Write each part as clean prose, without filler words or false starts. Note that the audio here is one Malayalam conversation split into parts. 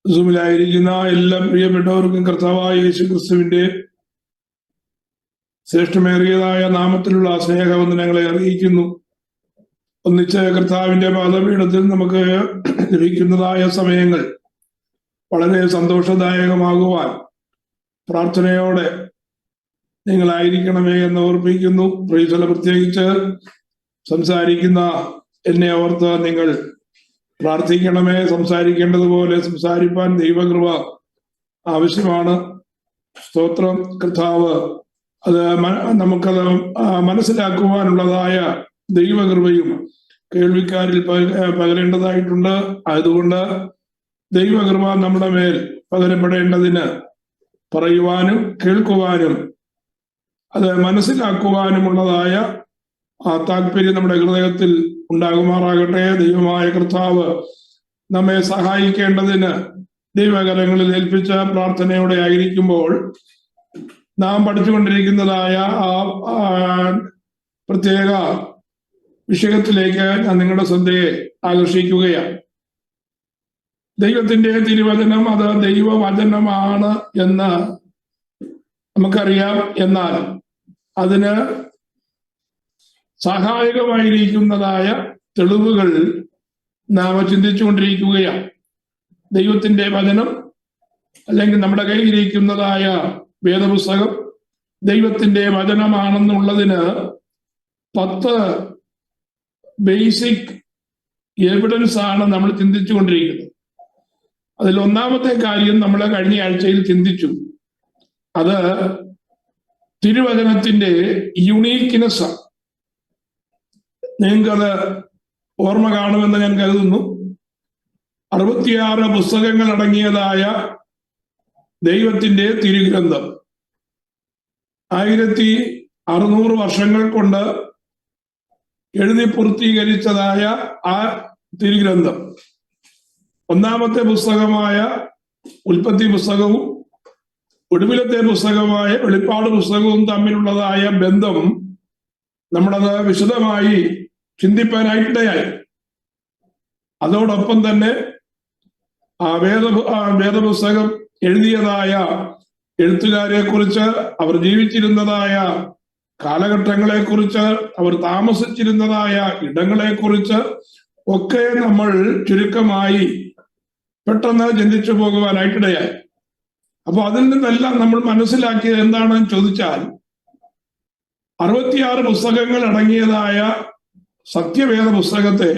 സുമിലായിരിക്കുന്ന എല്ലാ പ്രിയപ്പെട്ടവർക്കും കർത്താവായ യേശു ക്രിസ്തുവിന്റെ ശ്രേഷ്ഠമേറിയതായ നാമത്തിലുള്ള സ്നേഹവന്ദനങ്ങളെ അറിയിക്കുന്നു. ഒന്നിച്ച് കർത്താവിന്റെ പാദപീഠത്തിൽ നമുക്ക് ലഭിക്കുന്നതായ സമയങ്ങൾ വളരെ സന്തോഷദായകമാകുവാൻ പ്രാർത്ഥനയോടെ നിങ്ങളായിരിക്കണമേ എന്ന് ഓർപ്പിക്കുന്നു. പ്രത്യേകിച്ച് സംസാരിക്കുന്ന എന്നെ ഓർത്ത് നിങ്ങൾ പ്രാർത്ഥിക്കണമേ. സംസാരിക്കേണ്ടതുപോലെ സംസാരിപ്പാൻ ദൈവകൃപ ആവശ്യമാണ്. സ്തോത്രം. കർത്താവ് അത് നമുക്കത് മനസ്സിലാക്കുവാനുള്ളതായ ദൈവകൃപയും കേൾവിക്കാരിൽ പകരേണ്ടതായിട്ടുണ്ട്. അതുകൊണ്ട് ദൈവകൃപ നമ്മുടെ മേൽ പകരപ്പെടേണ്ടതിന് പറയുവാനും കേൾക്കുവാനും അത് മനസ്സിലാക്കുവാനുമുള്ളതായ താല്പര്യം നമ്മുടെ ഹൃദയത്തിൽ ഉണ്ടാകുമാറാകട്ടെ. ദൈവമായ കർത്താവ് നമ്മെ സഹായിക്കേണ്ടതിന് ദൈവകരങ്ങളിൽ ഏൽപ്പിച്ച പ്രാർത്ഥനയോടെ ആയിരിക്കുമ്പോൾ നാം പഠിച്ചുകൊണ്ടിരിക്കുന്നതായ ആ പ്രത്യേക വിഷയത്തിലേക്ക് ഞാൻ നിങ്ങളുടെ ശ്രദ്ധയെ ആകർഷിക്കുകയാണ്. ദൈവത്തിന്റെ തിരുവചനം അത് ദൈവവചനമാണ് എന്ന് നമുക്കറിയാം. എന്നാൽ അതിന് സഹായകമായിരിക്കുന്നതായ തെളിവുകൾ നാം ചിന്തിച്ചുകൊണ്ടിരിക്കുകയാണ്. ദൈവത്തിന്റെ വചനം അല്ലെങ്കിൽ നമ്മുടെ കയ്യിലിരിക്കുന്നതായ വേദപുസ്തകം ദൈവത്തിന്റെ വചനമാണെന്നുള്ളതിന് 10 ബേസിക് എവിഡൻസ് ആണ് നമ്മൾ ചിന്തിച്ചുകൊണ്ടിരിക്കുന്നത്. അതിൽ ഒന്നാമത്തെ കാര്യം നമ്മൾ കഴിഞ്ഞ ആഴ്ചയിൽ ചിന്തിച്ചു. അത് തിരുവചനത്തിന്റെ യുണീക്ക്നെസ്. നിങ്ങൾക്കത് ഓർമ്മ കാണുമെന്ന് ഞാൻ കരുതുന്നു. 66 പുസ്തകങ്ങൾ അടങ്ങിയതായ ദൈവത്തിന്റെ തിരുഗ്രന്ഥം 1600 വർഷങ്ങൾ കൊണ്ട് എഴുതി പൂർത്തീകരിച്ചതായ ആ തിരുഗ്രന്ഥം ഒന്നാമത്തെ പുസ്തകമായ ഉൽപ്പത്തി പുസ്തകവും ഒടുവിലത്തെ പുസ്തകമായ വെളിപ്പാട് പുസ്തകവും തമ്മിലുള്ളതായ ബന്ധം നമ്മളത് വിശദമായി ചിന്തിപ്പാനായിട്ടിടയായി. അതോടൊപ്പം തന്നെ ആ വേദപുസ്തകം എഴുതിയതായ എഴുത്തുകാരെ കുറിച്ച്, അവർ ജീവിച്ചിരുന്നതായ കാലഘട്ടങ്ങളെ കുറിച്ച്, അവർ താമസിച്ചിരുന്നതായ ഇടങ്ങളെ കുറിച്ച് ഒക്കെ നമ്മൾ ചുരുക്കമായി പെട്ടെന്ന് ചിന്തിച്ചു പോകുവാനായിട്ടിടയായി. അപ്പൊ അതിൽ നിന്നെല്ലാം നമ്മൾ മനസ്സിലാക്കിയത് എന്താണെന്ന് ചോദിച്ചാൽ 66 പുസ്തകങ്ങൾ അടങ്ങിയതായ സത്യവേദ പുസ്തകത്തെ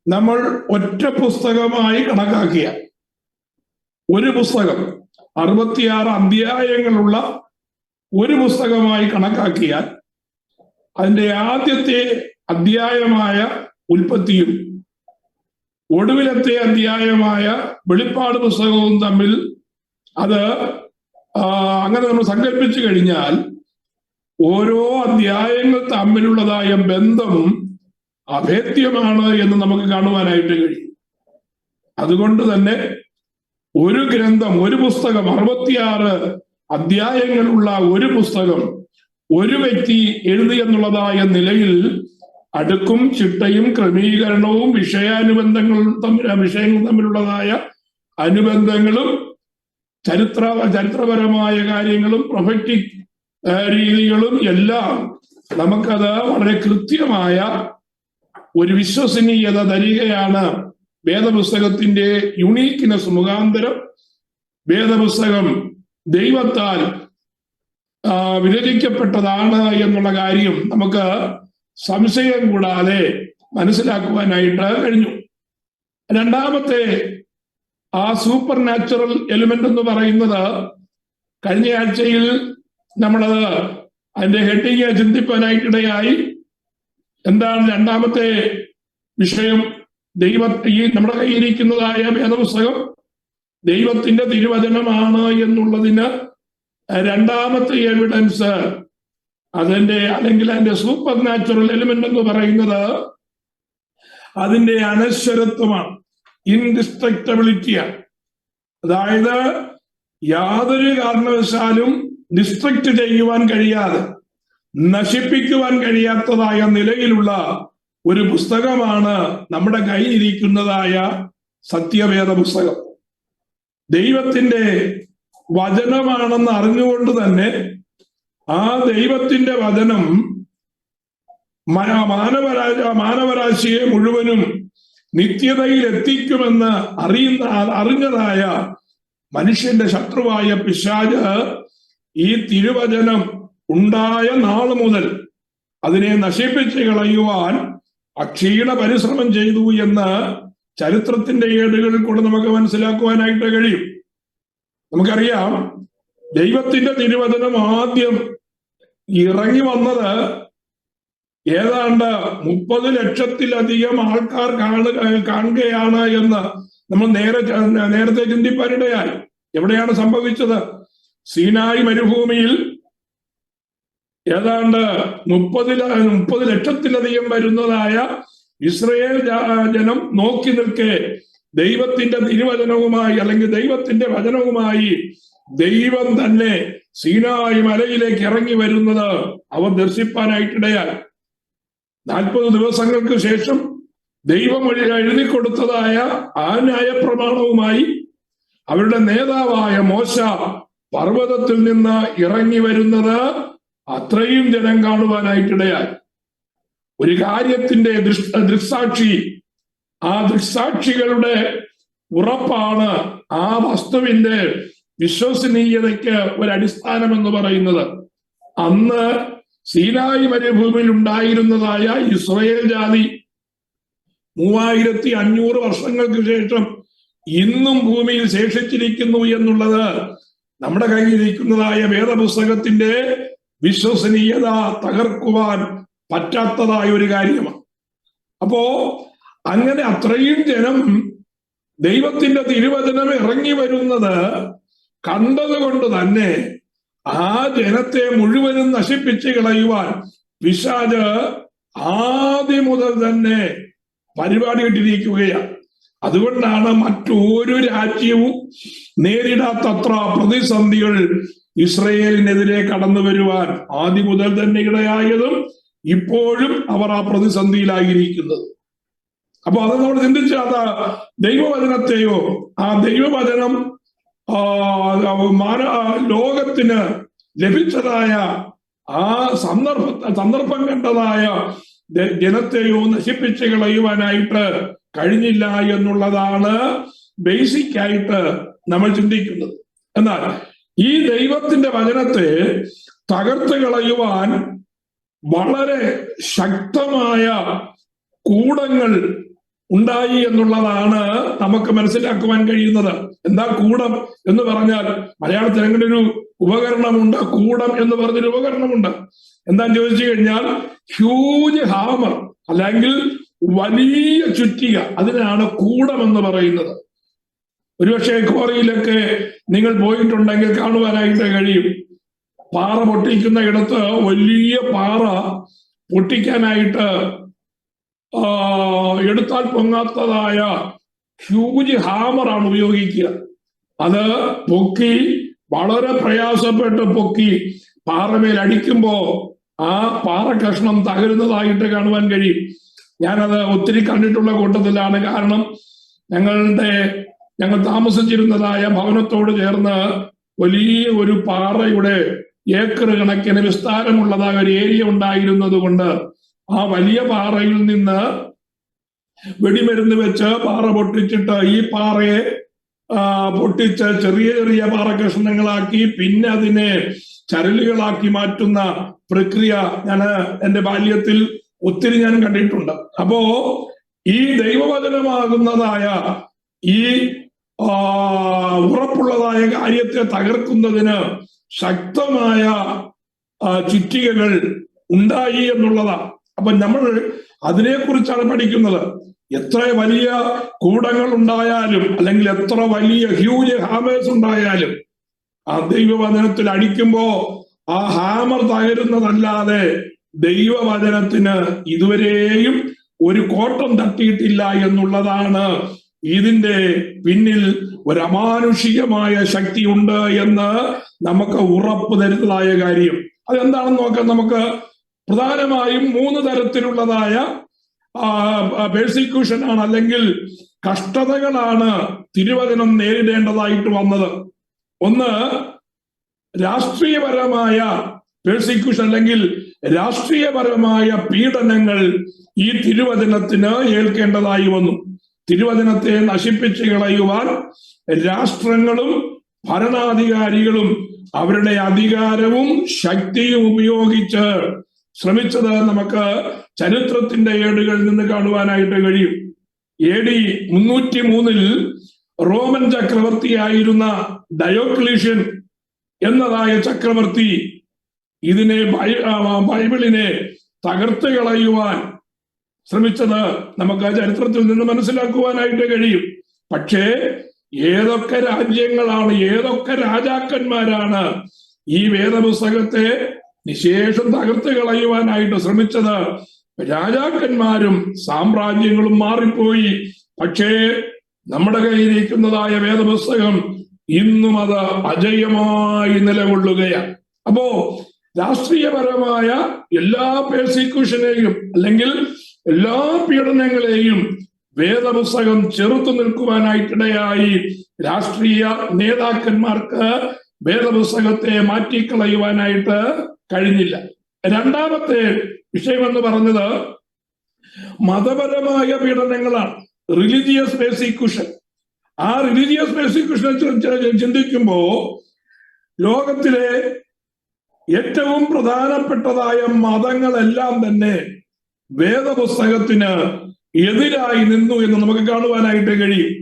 നമ്മൾ ഒറ്റ പുസ്തകമായി കണക്കാക്കിയ ഒരു പുസ്തകം 66 അധ്യായങ്ങളുള്ള ഒരു പുസ്തകമായി കണക്കാക്കിയാൽ അതിന്റെ ആദ്യത്തെ അധ്യായമായ ഉൽപ്പത്തിയും ഒടുവിലത്തെ അധ്യായമായ വെളിപ്പാട് പുസ്തകവും തമ്മിൽ അത് അങ്ങനെ നമ്മൾ സങ്കല്പിച്ചു കഴിഞ്ഞാൽ ഓരോ അധ്യായങ്ങൾ തമ്മിലുള്ളതായ ബന്ധം അഭേദ്യമാണ് എന്ന് നമുക്ക് കാണുവാനായിട്ട് കഴിയും. അതുകൊണ്ട് തന്നെ ഒരു ഗ്രന്ഥം, ഒരു പുസ്തകം, 66 അധ്യായങ്ങളുള്ള ഒരു പുസ്തകം ഒരു വ്യക്തി എഴുതിയെന്നുള്ളതായ നിലയിൽ അടുക്കും ചിട്ടയും ക്രമീകരണവും വിഷയങ്ങൾ തമ്മിലുള്ളതായ അനുബന്ധങ്ങളും ചരിത്രപരമായ കാര്യങ്ങളും പ്രൊഫറ്റിക് രീതികളും എല്ലാം നമുക്കത് വളരെ കൃത്യമായ ഒരു വിശ്വസനീയത തരികയാണ്. വേദപുസ്തകത്തിന്റെ യുണീക്ക്നെസ് മുഖാന്തരം വേദപുസ്തകം ദൈവത്താൽ വിരചിക്കപ്പെട്ടതാണ് എന്നുള്ള കാര്യം നമുക്ക് സംശയം കൂടാതെ മനസ്സിലാക്കുവാനായിട്ട് കഴിഞ്ഞു. രണ്ടാമത്തെ ആ സൂപ്പർ നാച്ചുറൽ എലിമെന്റ് എന്ന് പറയുന്നത് കഴിഞ്ഞ ആഴ്ചയിൽ നമ്മളത് അതിന്റെ ഹെഡിങ് ചിന്തിപ്പാനായിട്ടിടയായി. എന്താണ് രണ്ടാമത്തെ വിഷയം? ഈ നമ്മുടെ കയ്യിരിക്കുന്നതായ വേദപുസ്തകം ദൈവത്തിന്റെ തിരുവചനമാണ് എന്നുള്ളതിന് രണ്ടാമത്തെ എവിഡൻസ് അതിന്റെ സൂപ്പർ നാച്ചുറൽ എലിമെന്റ് എന്ന് പറയുന്നത് അതിന്റെ അനശ്വരത്വമാണ്, ഇൻഡിസ്ട്രക്റ്റബിലിറ്റിയാണ്. അതായത് യാതൊരു കാരണവശാലും ഡിസ്ട്രക്റ്റ് ചെയ്യുവാൻ കഴിയാതെ, നശിപ്പിക്കുവാൻ കഴിയാത്തതായ നിലയിലുള്ള ഒരു പുസ്തകമാണ് നമ്മുടെ കയ്യിലിരിക്കുന്നതായ സത്യവേദ പുസ്തകം. ദൈവത്തിന്റെ വചനമാണെന്ന് അറിഞ്ഞുകൊണ്ട് തന്നെ ആ ദൈവത്തിന്റെ വചനം മാനവരാശിയെ മുഴുവനും നിത്യതയിൽ എത്തിക്കുമെന്ന് അറിഞ്ഞതായ മനുഷ്യന്റെ ശത്രുവായ പിശാച് ഈ തിരുവചനം ഉണ്ടായ നാൾ മുതൽ അതിനെ നശിപ്പിച്ച് കളയുവാൻ അക്ഷീണ പരിശ്രമം ചെയ്തു എന്ന് ചരിത്രത്തിന്റെ ഏടുകളിൽ കൂടെ നമുക്ക് മനസ്സിലാക്കുവാനായിട്ട് കഴിയും. നമുക്കറിയാം, ദൈവത്തിന്റെ തിരുവചനം ആദ്യം ഇറങ്ങി വന്നത് ഏതാണ്ട് 30 ലക്ഷത്തിലധികം ആൾക്കാർ കാണുകയാണ് എന്ന് നമ്മൾ നേരത്തെ ചിന്തിപ്പാനിടയായി. എവിടെയാണ് സംഭവിച്ചത്? സീനായി മരുഭൂമിയിൽ ഏതാണ്ട് 30 ലക്ഷത്തിലധികം വരുന്നതായ ഇസ്രയേൽ ജനം നോക്കി നിൽക്കെ ദൈവത്തിന്റെ തിരുവചനവുമായി അല്ലെങ്കിൽ ദൈവത്തിന്റെ വചനവുമായി ദൈവം തന്നെ സീനായി മലയിലേക്ക് ഇറങ്ങി വരുന്നത് അവർ ദർശിപ്പാനായിട്ടിടയായി. 40 ദിവസങ്ങൾക്ക് ശേഷം ദൈവം എഴുതി കൊടുത്തതായ ആ ന്യായപ്രമാണവുമായി അവരുടെ നേതാവായ മോശ പർവ്വതത്തിൽ നിന്ന് ഇറങ്ങി വരുന്നത് അത്രയും ജനം കാണുവാനായിട്ടിടയായി. ഒരു കാര്യത്തിന്റെ ദൃക്സാക്ഷി, ആ ദൃക്സാക്ഷികളുടെ ഉറപ്പാണ് ആ വസ്തുവിന്റെ വിശ്വസനീയതയ്ക്ക് ഒരടിസ്ഥാനം എന്ന് പറയുന്നത്. അന്ന് സീനായി മരുഭൂമിയിൽ ഉണ്ടായിരുന്നതായ ഇസ്രായേൽ ജാതി 3500 വർഷങ്ങൾക്ക് ശേഷം ഇന്നും ഭൂമിയിൽ ശേഷിച്ചിരിക്കുന്നു എന്നുള്ളത് നമ്മുടെ കയ്യിലിരിക്കുന്നതായ വേദപുസ്തകത്തിന്റെ വിശ്വസനീയത തകർക്കുവാൻ പറ്റാത്തതായ ഒരു കാര്യമാണ്. അപ്പോ അങ്ങനെ അത്രയും ജനം ദൈവത്തിന്റെ തിരുവചനം ഇറങ്ങി വരുന്നത് കണ്ടതുകൊണ്ട് തന്നെ ആ ജനത്തെ മുഴുവനും നശിപ്പിച്ച് കളയുവാൻ പിശാച് ആദ്യം മുതൽ തന്നെ പരിപാടി ഇട്ടിരിക്കുകയാണ്. അതുകൊണ്ടാണ് മറ്റൊരു രാജ്യവും നേരിടാത്തത്ര പ്രതിസന്ധികൾ ഇസ്രയേലിനെതിരെ കടന്നു വരുവാൻ ആദ്യം മുതൽ തന്നെ ഇടയായതും ഇപ്പോഴും അവർ ആ പ്രതിസന്ധിയിലായിരിക്കുന്നത്. അപ്പൊ അത് നമ്മൾ ചിന്തിച്ചാൽ ദൈവവചനത്തെയോ ആ ദൈവവചനം ലോകത്തിന് ലഭിച്ചതായ ആ സന്ദർഭം കണ്ടതായ ജനത്തെയോ നശിപ്പിച്ച് കളയുവാനായിട്ട് കഴിഞ്ഞില്ല എന്നുള്ളതാണ് ബേസിക് ആയിട്ട് നമ്മൾ ചിന്തിക്കുന്നത്. എന്നാൽ ഈ ദൈവത്തിന്റെ വചനത്തെ തകർത്ത് കളയുവാൻ വളരെ ശക്തമായ കൂടങ്ങൾ ഉണ്ടായി എന്നുള്ളതാണ് നമുക്ക് മനസ്സിലാക്കുവാൻ കഴിയുന്നത്. എന്താ കൂടം എന്ന് പറഞ്ഞാൽ? മലയാളത്തിൽ അങ്ങനെ ഒരു ഉപകരണമുണ്ട്, കൂടം എന്ന് പറഞ്ഞൊരു ഉപകരണമുണ്ട്. എന്താന്ന് ചോദിച്ചു കഴിഞ്ഞാൽ ഹ്യൂജ് ഹാമർ അല്ലെങ്കിൽ വലിയ ചുറ്റിക, അതിനാണ് കൂടം എന്ന് പറയുന്നത്. ഒരുപക്ഷെ ക്വാറിയിലൊക്കെ നിങ്ങൾ പോയിട്ടുണ്ടെങ്കിൽ കാണുവാനായിട്ട് കഴിയും. പാറ പൊട്ടിക്കുന്ന ഇടത്ത് വലിയ പാറ പൊട്ടിക്കാനായിട്ട് എടുത്താൽ പൊങ്ങാത്തതായ ഹ്യൂജ് ഹാമറാണ് ഉപയോഗിക്കുക. അത് പൊക്കി വളരെ പ്രയാസപ്പെട്ട് പൊക്കി പാറമേൽ അടിക്കുമ്പോ ആ പാറ കഷ്ണം തകരുന്നതായിട്ട് കാണുവാൻ കഴിയും. ഞാനത് ഒത്തിരി കണ്ടിട്ടുള്ള കൂട്ടത്തിലാണ്. കാരണം ഞങ്ങൾ താമസിച്ചിരുന്നതായ ഭവനത്തോട് ചേർന്ന് വലിയ ഒരു പാറയുടെ ഏക്കർ കണക്കിന് വിസ്താരമുള്ളതായ ഒരു ഏരിയ ഉണ്ടായിരുന്നത് കൊണ്ട് ആ വലിയ പാറയിൽ നിന്ന് വെടിമരുന്ന് വെച്ച് പാറ പൊട്ടിച്ചിട്ട് ഈ പാറയെ പൊട്ടിച്ച് ചെറിയ ചെറിയ പാറ കഷ്ണങ്ങളാക്കി പിന്നെ അതിനെ ചരലുകളാക്കി മാറ്റുന്ന പ്രക്രിയ എന്റെ ബാല്യത്തിൽ ഒത്തിരി ഞാൻ കണ്ടിട്ടുണ്ട്. അപ്പോ ഈ ദൈവവചനമാകുന്നതായ ഈ ഉറപ്പുള്ളതായ കാര്യത്തെ തകർക്കുന്നതിന് ശക്തമായ ചുറ്റികകൾ ഉണ്ടായി എന്നുള്ളതാണ്. അപ്പൊ നമ്മൾ അതിനെക്കുറിച്ചാണ് പഠിക്കുന്നത്. എത്ര വലിയ കൂടങ്ങൾ ഉണ്ടായാലും അല്ലെങ്കിൽ എത്ര വലിയ ഹ്യൂജ് ഹാമേഴ്സ് ഉണ്ടായാലും ആ ദൈവവചനത്തിൽ അടിക്കുമ്പോ ആ ഹാമർ തകരുന്നതല്ലാതെ ദൈവവചനത്തിന് ഇതുവരെയും ഒരു കോട്ടം തട്ടിയിട്ടില്ല എന്നുള്ളതാണ് ഇതിന്റെ പിന്നിൽ ഒരു അമാനുഷികമായ ശക്തി ഉണ്ട് എന്ന് നമുക്ക് ഉറപ്പ് തരുന്നതായ കാര്യം. അതെന്താണെന്ന് നോക്കാം. നമുക്ക് പ്രധാനമായും 3 തരത്തിലുള്ളതായ പെർസിക്യൂഷൻ ആണ് അല്ലെങ്കിൽ കഷ്ടതകളാണ് തിരുവചനം നേരിടേണ്ടതായിട്ട് വന്നത്. ഒന്ന്, രാഷ്ട്രീയപരമായ പെർസിക്യൂഷൻ അല്ലെങ്കിൽ രാഷ്ട്രീയപരമായ പീഡനങ്ങൾ ഈ തിരുവചനത്തിന് ഏൽക്കേണ്ടതായി വന്നു. തിരുവചനത്തെ നശിപ്പിച്ചു കളയുവാൻ രാഷ്ട്രങ്ങളും ഭരണാധികാരികളും അവരുടെ അധികാരവും ശക്തിയും ഉപയോഗിച്ച് ശ്രമിച്ചത് നമുക്ക് ചരിത്രത്തിന്റെ ഏടുകളിൽ നിന്ന് കാണുവാനായിട്ട് കഴിയും. AD 303 റോമൻ ചക്രവർത്തിയായിരുന്ന ഡയോക്ലീഷ്യൻ എന്നതായ ചക്രവർത്തി ബൈബിളിനെ തകർത്ത് കളയുവാൻ ശ്രമിച്ചത് നമുക്ക് ചരിത്രത്തിൽ നിന്ന് മനസ്സിലാക്കുവാനായിട്ട് കഴിയും. പക്ഷേ ഏതൊക്കെ രാജ്യങ്ങളാണ്, ഏതൊക്കെ രാജാക്കന്മാരാണ് ഈ വേദപുസ്തകത്തെ നിശേഷം തകർത്ത് കളയുവാനായിട്ട് ശ്രമിച്ചത്? രാജാക്കന്മാരും സാമ്രാജ്യങ്ങളും മാറിപ്പോയി. പക്ഷേ നമ്മുടെ കയ്യിലിരിക്കുന്നതായ വേദപുസ്തകം ഇന്നും അത് അജയ്യമായി നിലകൊള്ളുകയാണ്. അപ്പോ രാഷ്ട്രീയപരമായ എല്ലാ പെർസിക്യൂഷനെയും അല്ലെങ്കിൽ എല്ലാ പീഡനങ്ങളെയും വേദപുസ്തകം ചെറുത്തു നിൽക്കുവാനായിട്ടിടയായി. രാഷ്ട്രീയ നേതാക്കന്മാർക്ക് വേദപുസ്തകത്തെ മാറ്റിക്കളയുവാനായിട്ട് കഴിഞ്ഞില്ല. രണ്ടാമത്തെ വിഷയമെന്ന് പറഞ്ഞത് മതപരമായ പീഡനങ്ങളാണ്, റിലീജിയസ് പെർസിക്യൂഷൻ. ആ റിലീജിയസ് പെർസിക്യൂഷനെ ചിന്തിക്കുമ്പോ ലോകത്തിലെ ഏറ്റവും പ്രധാനപ്പെട്ടതായ മതങ്ങളെല്ലാം തന്നെ വേദപുസ്തകത്തിന് എതിരായി നിന്നു എന്ന് നമുക്ക് കാണുവാനായിട്ട് കഴിയും.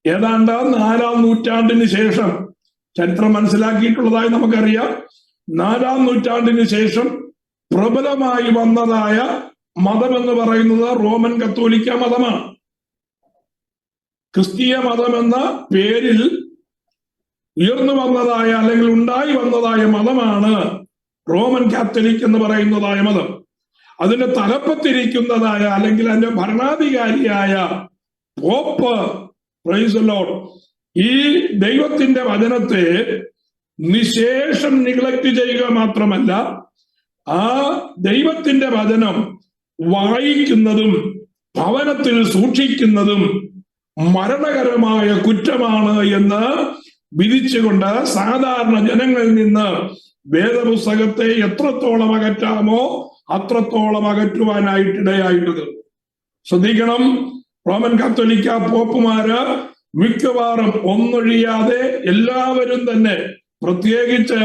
ഏതാണ്ട് 4-ാം നൂറ്റാണ്ടിന് ശേഷം ചരിത്രം മനസ്സിലാക്കിയിട്ടുള്ളതായി നമുക്കറിയാം. 4-ാം നൂറ്റാണ്ടിന് ശേഷം പ്രബലമായി വന്നതായ മതം എന്ന് പറയുന്നത് റോമൻ കത്തോലിക്ക മതമാണ്. ക്രിസ്തീയ മതം എന്ന പേരിൽ ഉയർന്നു വന്നതായ അല്ലെങ്കിൽ ഉണ്ടായി വന്നതായ മതമാണ് റോമൻ കാത്തലിക് എന്ന് പറയുന്നതായ മതം. അതിന്റെ തലപ്പത്തിരിക്കുന്നതായ അല്ലെങ്കിൽ അതിന്റെ ഭരണാധികാരിയായ പോപ്പ്, പ്രൈസ് ദി ലോർഡ്, ഈ ദൈവത്തിന്റെ വചനത്തെ നിശേഷം നിഗ്ലക്ട് ചെയ്യുക മാത്രമല്ല, ആ ദൈവത്തിന്റെ വചനം വായിക്കുന്നതും ഭവനത്തിൽ സൂക്ഷിക്കുന്നതും മരണകരമായ കുറ്റമാണ് എന്ന് വിധിച്ചുകൊണ്ട് സാധാരണ ജനങ്ങളിൽ നിന്ന് വേദപുസ്തകത്തെ എത്രത്തോളം അകറ്റാമോ അത്രത്തോളം അകറ്റുവാനായിട്ടിടയായിട്ടത്. ശ്രദ്ധിക്കണം, റോമൻ കത്തോലിക്ക പോപ്പുമാര് മിക്കവാറും ഒന്നൊഴിയാതെ എല്ലാവരും തന്നെ, പ്രത്യേകിച്ച്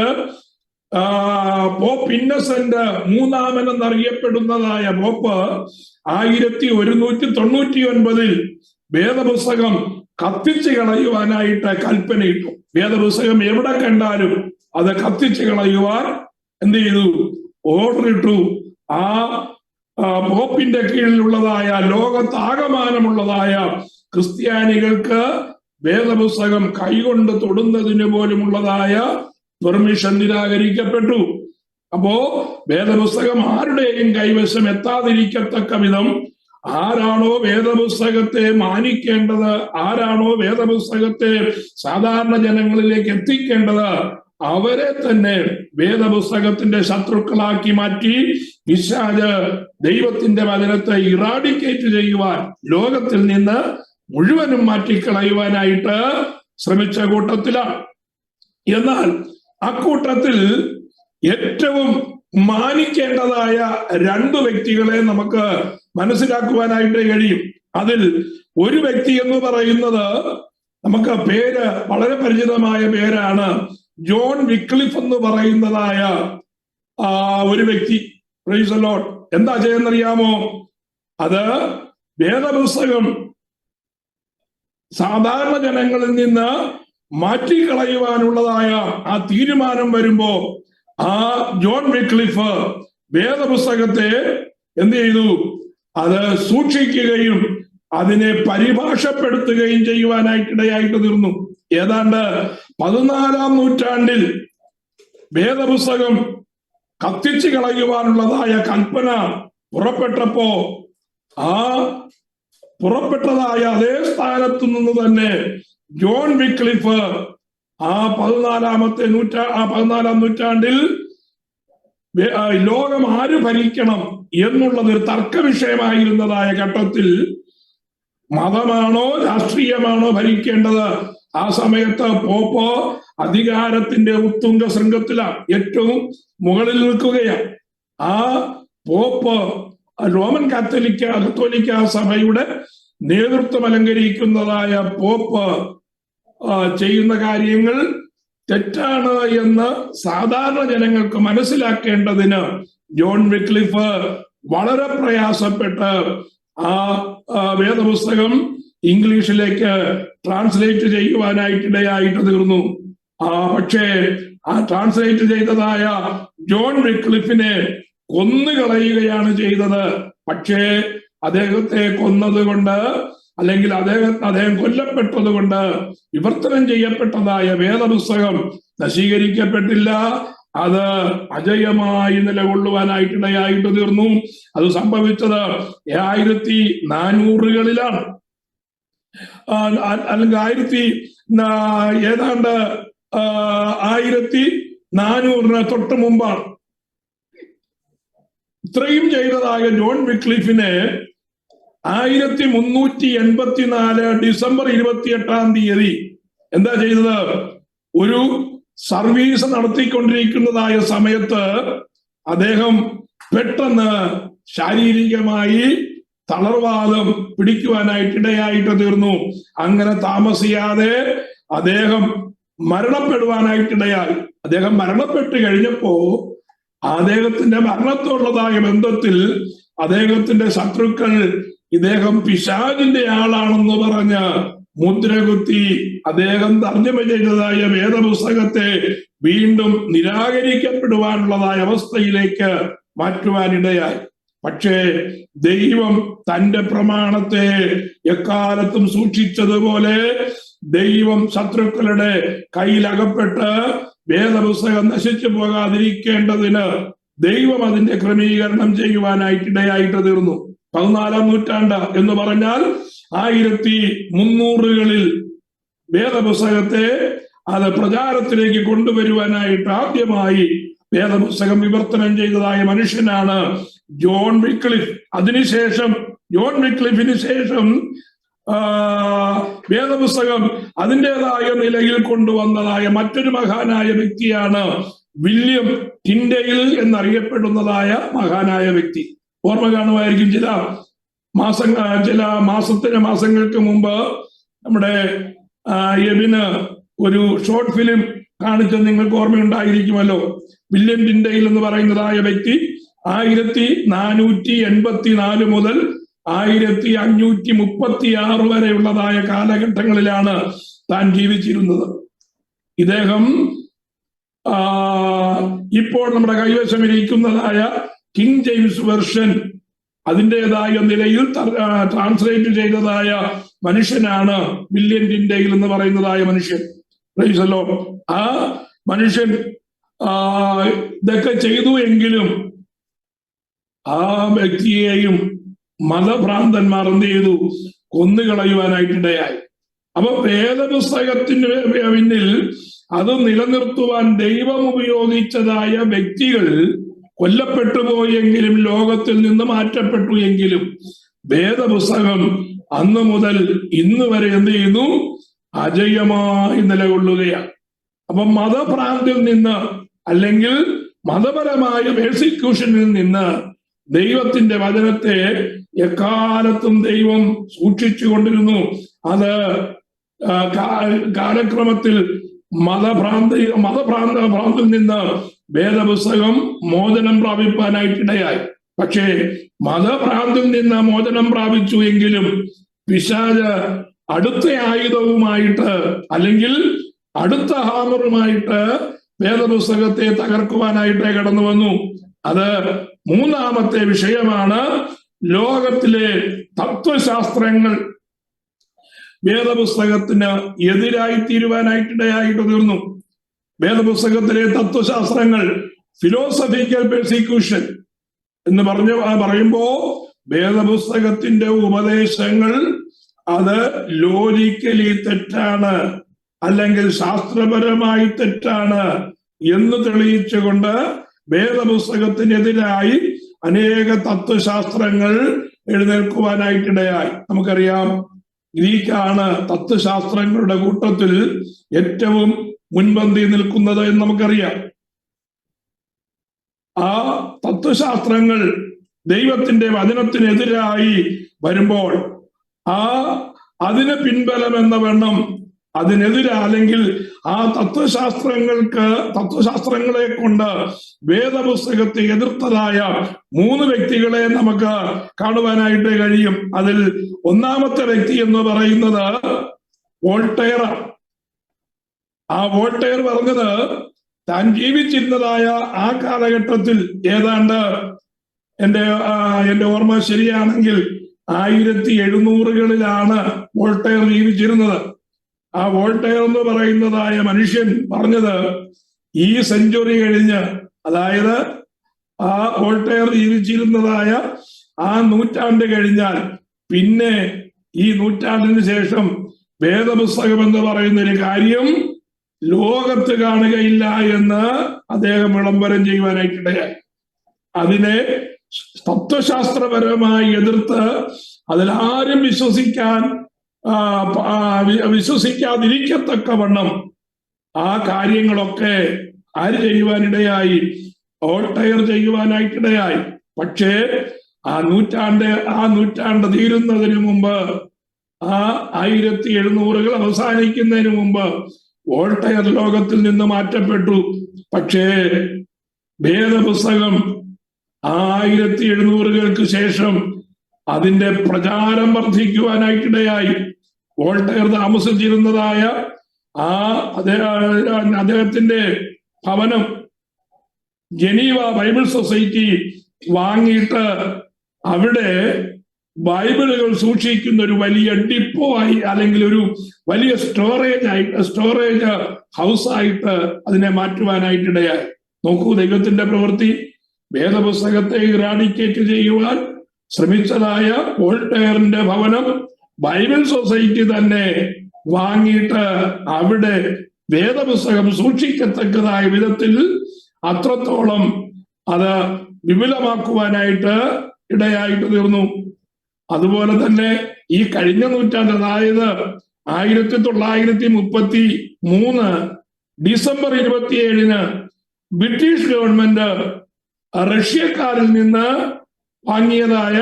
പോപ്പ് ഇന്നസെന്റ് മൂന്നാമൻ എന്നറിയപ്പെടുന്നതായ പോപ്പ് 1199 വേദപുസ്തകം കത്തിച്ചു കളയുവാനായിട്ട് കൽപ്പനയിട്ടു. വേദപുസ്തകം എവിടെ കണ്ടാലും അത് കത്തിച്ചു കളയുവാൻ എന്ത് ചെയ്തു? ഓർഡർ ഇട്ടു. ആ പോപ്പിന്റെ കീഴിലുള്ളതായ ലോകത്താകമാനമുള്ളതായ ക്രിസ്ത്യാനികൾക്ക് വേദപുസ്തകം കൈകൊണ്ട് തൊടുന്നതിന് പോലുമുള്ളതായ പെർമിഷൻ നിരാകരിക്കപ്പെട്ടു. അപ്പോ വേദപുസ്തകം ആരുടെയും കൈവശം എത്താതിരിക്കത്തക്ക വിധം ആരാണോ വേദപുസ്തകത്തെ മാനിക്കേണ്ടത്, ആരാണോ വേദപുസ്തകത്തെ സാധാരണ ജനങ്ങളിലേക്ക് എത്തിക്കേണ്ടത്, അവരെ തന്നെ വേദപുസ്തകത്തിന്റെ ശത്രുക്കളാക്കി മാറ്റി പിശാച് ദൈവത്തിന്റെ വചനത്തെ ഇറാഡിക്കേറ്റ് ചെയ്യുവാൻ, ലോകത്തിൽ നിന്ന് മുഴുവനും മാറ്റിക്കളയുവാനായിട്ട് ശ്രമിച്ച കൂട്ടത്തിലാണ്. എന്നാൽ അക്കൂട്ടത്തിൽ ഏറ്റവും മാനിക്കേണ്ടതായ 2 വ്യക്തികളെ നമുക്ക് മനസ്സിലാക്കുവാനായിട്ട് കഴിയും. അതിൽ ഒരു വ്യക്തി എന്ന് പറയുന്നത് നമുക്ക് പേര് വളരെ പരിചിതമായ പേരാണ്, ജോൺ വിക്ലിഫ് എന്ന് പറയുന്നതായ ഒരു വ്യക്തി. Praise the Lord. എന്താ ചെയ്യുന്നറിയാമോ? അത് വേദപുസ്തകം സാധാരണ ജനങ്ങളിൽ നിന്ന് മാറ്റിക്കളയുവാനുള്ളതായ ആ തീരുമാനം വരുമ്പോ ആ ജോൺ വിക്ലിഫ് വേദപുസ്തകത്തെ എന്ത് ചെയ്തു? അത് സൂക്ഷിക്കുകയും അതിനെ പരിഭാഷപ്പെടുത്തുകയും ചെയ്യുവാനായിട്ടിടയായിട്ട് തീർന്നു. ഏതാണ്ട് 14-ാം നൂറ്റാണ്ടിൽ വേദപുസ്തകം കത്തിച്ചു കളയുവാനുള്ളതായ കൽപ്പന പുറപ്പെട്ടപ്പോ ആ പുറപ്പെട്ടതായ അതേ സ്ഥാനത്തു നിന്ന് തന്നെ ജോൺ വിക്ലിഫ് ആ 14-ാം നൂറ്റാണ്ടിൽ ലോകം ആര് ഭരിക്കണം എന്നുള്ളത് ഒരു തർക്ക വിഷയമായിരുന്നതായ ഘട്ടത്തിൽ മതമാണോ രാഷ്ട്രീയമാണോ ഭരിക്കേണ്ടത്? ആ സമയത്ത് പോപ്പ് അധികാരത്തിന്റെ ഉത്തുംഗ ശൃംഖത്തിലാണ്, ഏറ്റവും മുകളിൽ നിൽക്കുകയാണ്. ആ പോപ്പ് റോമൻ കത്തോലിക്ക സഭയുടെ നേതൃത്വം അലങ്കരിക്കുന്നതായ പോപ്പ് ചെയ്യുന്ന കാര്യങ്ങൾ തെറ്റാണ് എന്ന് സാധാരണ ജനങ്ങൾക്ക് മനസ്സിലാക്കേണ്ടതിന് ജോൺ വിക്ലിഫ് വളരെ പ്രയാസപ്പെട്ട് ആ വേദപുസ്തകം ഇംഗ്ലീഷിലേക്ക് ട്രാൻസ്ലേറ്റ് ചെയ്യുവാനായിട്ടിടയായിട്ട് തീർന്നു. പക്ഷേ ആ ട്രാൻസ്ലേറ്റ് ചെയ്തതായ ജോൺ വിക്ലിഫിനെ കൊന്നുകളയുകയാണ് ചെയ്തത്. പക്ഷേ അദ്ദേഹത്തെ കൊന്നതുകൊണ്ട്, അല്ലെങ്കിൽ അദ്ദേഹം കൊല്ലപ്പെട്ടത് കൊണ്ട് വിവർത്തനം ചെയ്യപ്പെട്ടതായ വേദപുസ്തകം നശീകരിക്കപ്പെട്ടില്ല. അത് അജയമായി നിലകൊള്ളുവാനായിട്ടിടയായിട്ട് തീർന്നു. അത് സംഭവിച്ചത് 1400-കളിലാണ്, അല്ലെങ്കിൽ ഏതാണ്ട് 1400 തൊട്ട് മുമ്പാണ്. ഇത്രയും ചെയ്തതായ ജോൺ വിക്ലിഫിനെ 1384 ഡിസംബർ 28 എന്താ ചെയ്തത്? ഒരു സർവീസ് നടത്തിക്കൊണ്ടിരിക്കുന്നതായ സമയത്ത് അദ്ദേഹം പെട്ടെന്ന് ശാരീരികമായി തളർവാദം പിടിക്കുവാനായിട്ടിടയായിട്ട് തീർന്നു. അങ്ങനെ താമസിയാതെ അദ്ദേഹം മരണപ്പെടുവാനായിട്ടിടയായി. അദ്ദേഹം മരണപ്പെട്ടു കഴിഞ്ഞപ്പോ അദ്ദേഹത്തിന്റെ മരണത്തോടുള്ളതായ ബന്ധത്തിൽ അദ്ദേഹത്തിന്റെ ശത്രുക്കൾ ഇദ്ദേഹം പിശാചിന്റെ ആളാണെന്ന് പറഞ്ഞ് മുദ്രകുത്തി അദ്ദേഹം തർജ്ജമ ചെയ്തതായ വേദപുസ്തകത്തെ വീണ്ടും നിരാകരിക്കപ്പെടുവാനുള്ളതായ അവസ്ഥയിലേക്ക് മാറ്റുവാനിടയായി. പക്ഷേ ദൈവം തന്റെ പ്രമാണത്തെ എക്കാലത്തും സൂക്ഷിച്ചതുപോലെ ദൈവം ശത്രുക്കളുടെ കയ്യിലകപ്പെട്ട് വേദപുസ്തകം നശിച്ചു പോകാതിരിക്കേണ്ടതിന് ദൈവം അതിന്റെ ക്രമീകരണം ചെയ്യുവാനായിട്ടിടയായിട്ട് തീർന്നു. 14-ാം നൂറ്റാണ്ട് എന്ന് പറഞ്ഞാൽ 1300-കളിൽ വേദപുസ്തകത്തെ അത് പ്രചാരത്തിലേക്ക് കൊണ്ടുവരുവാനായിട്ട് ആദ്യമായി വേദപുസ്തകം വിവർത്തനം ചെയ്തതായ മനുഷ്യനാണ് ജോൺ വിക്ലിഫ്. അതിനുശേഷം ജോൺ വിക്ലിഫിന് ശേഷം വേദപുസ്തകം അതിൻ്റെതായ നിലയിൽ കൊണ്ടുവന്നതായ മറ്റൊരു മഹാനായ വ്യക്തിയാണ് വില്യം ടിൻഡെയിൽ എന്നറിയപ്പെടുന്നതായ മഹാനായ വ്യക്തി. ഓർമ്മ കാണുമായിരിക്കും, ചില മാസങ്ങൾക്ക് മുമ്പ് നമ്മുടെ എബിന് ഒരു ഷോർട്ട് ഫിലിം കാണിച്ചത് നിങ്ങൾക്ക് ഓർമ്മയുണ്ടായിരിക്കുമല്ലോ. വില്യം ടിൻഡെയിൽ എന്ന് പറയുന്നതായ വ്യക്തി 1484 മുതൽ 1536 വരെയുള്ളതായ കാലഘട്ടങ്ങളിലാണ് താൻ ജീവിച്ചിരുന്നത്. ഇദ്ദേഹം ഇപ്പോൾ നമ്മുടെ കൈവശം ഇരിക്കുന്നതായ കിങ് ജെയിംസ് വെർഷൻ അതിൻ്റെതായ നിലയിൽ ട്രാൻസ്ലേറ്റ് ചെയ്തതായ മനുഷ്യനാണ് വില്യം ടിൻഡെയിൽ എന്ന് പറയുന്നതായ മനുഷ്യൻ. ആ മനുഷ്യൻ ഇതൊക്കെ ചെയ്തു എങ്കിലും ആ വ്യക്തിയെയും മതഭ്രാന്തന്മാർ എന്ത് ചെയ്തു? കൊന്നുകളയുവാനായിട്ടിടയായി. അപ്പൊ വേദപുസ്തകത്തിന് പിന്നിൽ അത് നിലനിർത്തുവാൻ ദൈവം ഉപയോഗിച്ചതായ വ്യക്തികൾ കൊല്ലപ്പെട്ടു പോയെങ്കിലും ലോകത്തിൽ നിന്ന് മാറ്റപ്പെട്ടു എങ്കിലും വേദപുസ്തകം അന്ന് മുതൽ ഇന്ന് വരെ എന്ത് ചെയ്യുന്നു? അജയമായി നിലകൊള്ളുകയാണ്. അപ്പൊ മതഭ്രാന്തിൽ നിന്ന്, അല്ലെങ്കിൽ മതപരമായ പെർസിക്യൂഷനിൽ നിന്ന് ദൈവത്തിന്റെ വചനത്തെ എക്കാലത്തും ദൈവം സൂക്ഷിച്ചു അത് കാലക്രമത്തിൽ മതഭ്രാന്തിൽ നിന്ന് വേദപുസ്തകം മോചനം പ്രാപിപ്പാനായിട്ടിടയായി. പക്ഷേ മതഭ്രാന്തിൽ നിന്ന് മോചനം പ്രാപിച്ചു എങ്കിലും പിശാച് അടുത്ത ആയുധവുമായിട്ട്, അല്ലെങ്കിൽ അടുത്ത ഹാമറുമായിട്ട് വേദപുസ്തകത്തെ തകർക്കുവാനായിട്ട് കടന്നു വന്നു. അത് മൂന്നാമത്തെ വിഷയമാണ്. ലോകത്തിലെ തത്വശാസ്ത്രങ്ങൾ വേദപുസ്തകത്തിന് എതിരായി തീരുവാനായിട്ടിടയായിട്ട് തീർന്നു. വേദപുസ്തകത്തിലെ തത്വശാസ്ത്രങ്ങൾ, ഫിലോസഫിക്കൽ പെർസിക്യൂഷൻ എന്ന് പറയുമ്പോ വേദപുസ്തകത്തിന്റെ ഉപദേശങ്ങൾ അത് ലോജിക്കലി തെറ്റാണ്, അല്ലെങ്കിൽ ശാസ്ത്രപരമായി തെറ്റാണ് എന്ന് തെളിയിച്ചുകൊണ്ട് വേദപുസ്തകത്തിനെതിരായി അനേക തത്വശാസ്ത്രങ്ങൾ എഴുന്നേൽക്കുവാനായിട്ടിടയായി. നമുക്കറിയാം, ഗ്രീക്കാണ് തത്വശാസ്ത്രങ്ങളുടെ കൂട്ടത്തിൽ ഏറ്റവും മുൻപന്തി നിൽക്കുന്നത് എന്ന് നമുക്കറിയാം. ആ തത്വശാസ്ത്രങ്ങൾ ദൈവത്തിന്റെ വചനത്തിനെതിരായി വരുമ്പോൾ അതിന് പിൻബലം എന്ന വണ്ണം അതിനെതിരല്ലെങ്കിൽ ആ തത്വശാസ്ത്രങ്ങളെ കൊണ്ട് വേദപുസ്തകത്തെ എതിർത്തതായ 3 വ്യക്തികളെ നമുക്ക് കാണുവാനായിട്ട് കഴിയും. അതിൽ ഒന്നാമത്തെ വ്യക്തി എന്ന് പറയുന്നത് വോൾട്ടയർ. ആ വോൾട്ടയർ പറഞ്ഞത് താൻ ജീവിച്ചിരുന്നതായ ആ കാലഘട്ടത്തിൽ ഏതാണ്ട് എന്റെ ഓർമ്മ ശരിയാണെങ്കിൽ 1700-കളിലാണ് വോൾട്ടയർ ജീവിച്ചിരുന്നത്. ആ വോൾട്ടയർ എന്ന് പറയുന്നതായ മനുഷ്യൻ പറഞ്ഞത് ഈ സെഞ്ചുറി കഴിഞ്ഞ്, അതായത് ആ വോൾട്ടയർ ജീവിച്ചിരുന്നതായ ആ നൂറ്റാണ്ട് കഴിഞ്ഞാൽ പിന്നെ ഈ നൂറ്റാണ്ടിന് ശേഷം വേദപുസ്തകം എന്ന് പറയുന്ന ഒരു കാര്യം ലോകത്ത് കാണുകയില്ല എന്ന് അദ്ദേഹം വിളംബരം ചെയ്യുവാനായിട്ടിടയായി. അതിനെ തത്വശാസ്ത്രപരമായി എതിർത്ത് അതിലാരും വിശ്വസിക്കാതിരിക്കത്തക്കവണ്ണം ആ കാര്യങ്ങളൊക്കെ ആര് ചെയ്യുവാനിടയായി? വോൾട്ടയർ ചെയ്യുവാനായിട്ടിടയായി. പക്ഷേ ആ നൂറ്റാണ്ട് തീരുന്നതിന് മുമ്പ്, ആ 1700-കൾ അവസാനിക്കുന്നതിന് മുമ്പ് വോൾട്ടയർ ലോകത്തിൽ നിന്ന് മാറ്റപ്പെട്ടു. പക്ഷേ വേദപുസ്തകം 1700-കൾക്ക് ശേഷം അതിന്റെ പ്രചാരം വർദ്ധിക്കുവാനായിട്ടിടയായി. വോൾട്ടയർ താമസിച്ചിരുന്നതായ അദ്ദേഹത്തിന്റെ ഭവനം ജനീവ ബൈബിൾ സൊസൈറ്റി വാങ്ങിയിട്ട് അവിടെ ബൈബിളുകൾ സൂക്ഷിക്കുന്ന ഒരു വലിയ ഡിപ്പോ ആയി, അല്ലെങ്കിൽ ഒരു വലിയ സ്റ്റോറേജ് ഹൗസ് ആയിട്ട് അതിനെ മാറ്റുവാനായിട്ടിടയായി. നോക്കൂ ദൈവത്തിന്റെ പ്രവൃത്തി. വേദപുസ്തകത്തെ ഇറാഡിക്കേറ്റ് ചെയ്യുവാൻ ശ്രമിച്ചതായ വോൾട്ടയറിന്റെ ഭവനം ബൈബിൾ സൊസൈറ്റി തന്നെ വാങ്ങിയിട്ട് അവിടെ വേദപുസ്തകം സൂക്ഷിക്കത്തക്കതായ വിധത്തിൽ അത്രത്തോളം അത് വിപുലമാക്കുവാനായിട്ട് ഇടയായിട്ട് തീർന്നു. അതുപോലെ തന്നെ ഈ കഴിഞ്ഞ നൂറ്റാണ്ട്, അതായത് 1933 ഡിസംബർ 27-ന് ബ്രിട്ടീഷ് ഗവൺമെന്റ് റഷ്യക്കാരിൽ നിന്ന് വാങ്ങിയതായ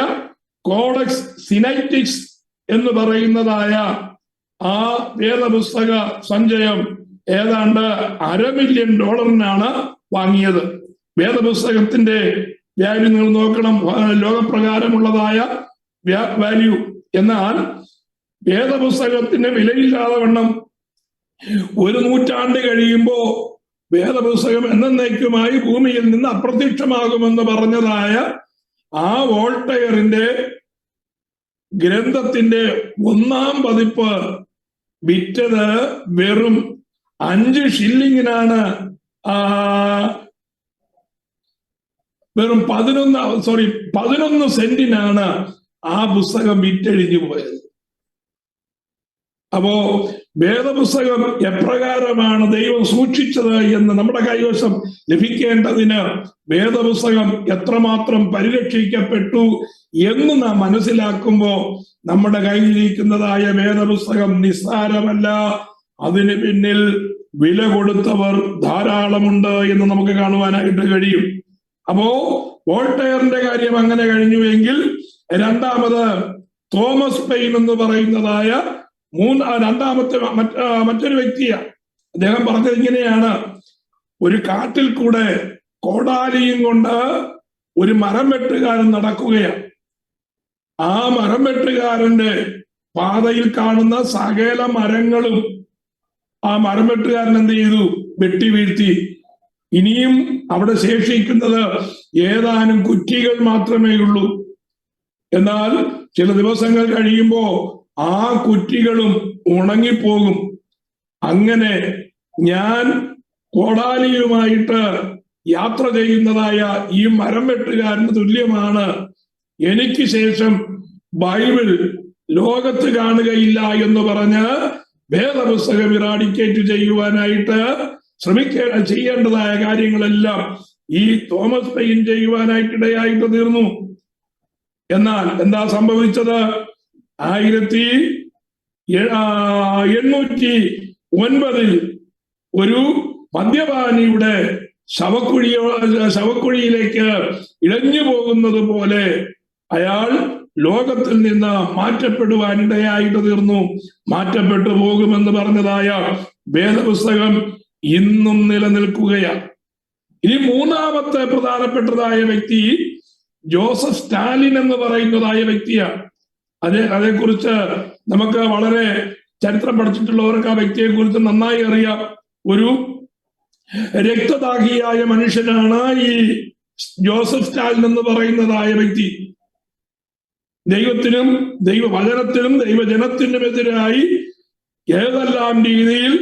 കോഡെക്സ് സിനൈറ്റിക്സ് എന്ന് പറയുന്നതായ ആ വേദപുസ്തക സഞ്ചയം ഏതാണ്ട് $500,000 വാങ്ങിയത്. വേദപുസ്തകത്തിന്റെ വാല്യൂ നിങ്ങൾ നോക്കണം, ലോകപ്രകാരമുള്ളതായ വാല്യൂ. എന്നാൽ വേദപുസ്തകത്തിന്റെ വിലയില്ലാതെ വണ്ണം 1 നൂറ്റാണ്ട് കഴിയുമ്പോ വേദപുസ്തകം എന്നേക്കുമായി ഭൂമിയിൽ നിന്ന് അപ്രത്യക്ഷമാകുമെന്ന് പറഞ്ഞതായ ആ വോൾട്ടയറിന്റെ ഗ്രന്ഥത്തിന്റെ 1-ാം പതിപ്പ് വിറ്റത് വെറും 5 ഷില്ലിങ്ങിനാണ്. വെറും 11 സെന്റിനാണ് ആ പുസ്തകം വിറ്റഴിഞ്ഞു പോയത്. അപ്പോ വേദപുസ്തകം എപ്രകാരമാണ് ദൈവം സൂക്ഷിച്ചത് എന്ന് നമ്മുടെ കൈവശം ലഭിക്കേണ്ടതിന് വേദപുസ്തകം എത്രമാത്രം പരിരക്ഷിക്കപ്പെട്ടു എന്ന് നാം മനസ്സിലാക്കുമ്പോ നമ്മുടെ കയ്യിലിരിക്കുന്നതായ വേദപുസ്തകം നിസ്സാരമല്ല. അതിന് പിന്നിൽ വില കൊടുത്തവർ ധാരാളമുണ്ട് എന്ന് നമുക്ക് കാണുവാനായിട്ട് കഴിയും. അപ്പോ വോൾട്ടയറിന്റെ കാര്യം അങ്ങനെ കഴിഞ്ഞുവെങ്കിൽ, രണ്ടാമത് തോമസ് പെയിൻ എന്ന് പറയുന്നതായ രണ്ടാമത്തെ മറ്റൊരു വ്യക്തിയാണ്. അദ്ദേഹം പറഞ്ഞത് ഇങ്ങനെയാണ്: ഒരു കാട്ടിൽ കൂടെ കോടാലിയും കൊണ്ട് ഒരു മരം വെട്ടുകാരൻ നടക്കുകയാണ്. ആ മരം വെട്ടുകാരന്റെ പാതയിൽ കാണുന്ന സകല മരങ്ങളും ആ മരം വെട്ടുകാരൻ എന്ത് ചെയ്തു? വെട്ടി വീഴ്ത്തി. ഇനിയും അവിടെ ശേഷിക്കുന്നത് ഏതാനും കുറ്റികൾ മാത്രമേ ഉള്ളൂ. എന്നാൽ ചില ദിവസങ്ങൾ കഴിയുമ്പോ ആ കുറ്റികളും ഉണങ്ങിപ്പോകും. അങ്ങനെ ഞാൻ കോടാലിയുമായിട്ട് യാത്ര ചെയ്യുന്നതായ ഈ മരം വെട്ടുകാരന് തുല്യമാണ്. എനിക്ക് ശേഷം ബൈബിൾ ലോകത്ത് കാണുകയില്ല എന്ന് പറഞ്ഞ് വേദപുസ്തകം ഇറാഡിക്കേറ്റ് ചെയ്യുവാനായിട്ട് ചെയ്യേണ്ടതായ കാര്യങ്ങളെല്ലാം ഈ തോമസ് പെയിൻ ചെയ്യുവാനായിട്ടിടയായിട്ട് തീർന്നു. എന്നാൽ എന്താ സംഭവിച്ചത്? 809 ഒരു മദ്യപാനിയുടെ ശവക്കുഴിയിലേക്ക് ഇഴഞ്ഞു പോകുന്നത് പോലെ അയാൾ ലോകത്തിൽ നിന്ന് മാറ്റപ്പെടുവാനിടയായിട്ട് തീർന്നു. മാറ്റപ്പെട്ടു പോകുമെന്ന് പറഞ്ഞതായ വേദപുസ്തകം ഇന്നും നിലനിൽക്കുകയാണ്. ഇനി മൂന്നാമത്തെ പ്രധാനപ്പെട്ടതായ വ്യക്തി ജോസഫ് സ്റ്റാലിൻ എന്ന് പറയുന്നതായ വ്യക്തിയാണ്. അതേക്കുറിച്ച് നമുക്ക് വളരെ ചരിത്രം പഠിച്ചിട്ടുള്ളവർക്ക് ആ വ്യക്തിയെ കുറിച്ച് നന്നായി അറിയാം. ഒരു രക്തദാഹിയായ മനുഷ്യനാണ് ഈ ജോസഫ് സ്റ്റാലിൻ എന്ന് പറയുന്നതായ വ്യക്തി. ദൈവത്തിനും ദൈവവചനത്തിനും ദൈവജനത്തിനും എതിരായി ഏതെല്ലാം രീതിയിൽ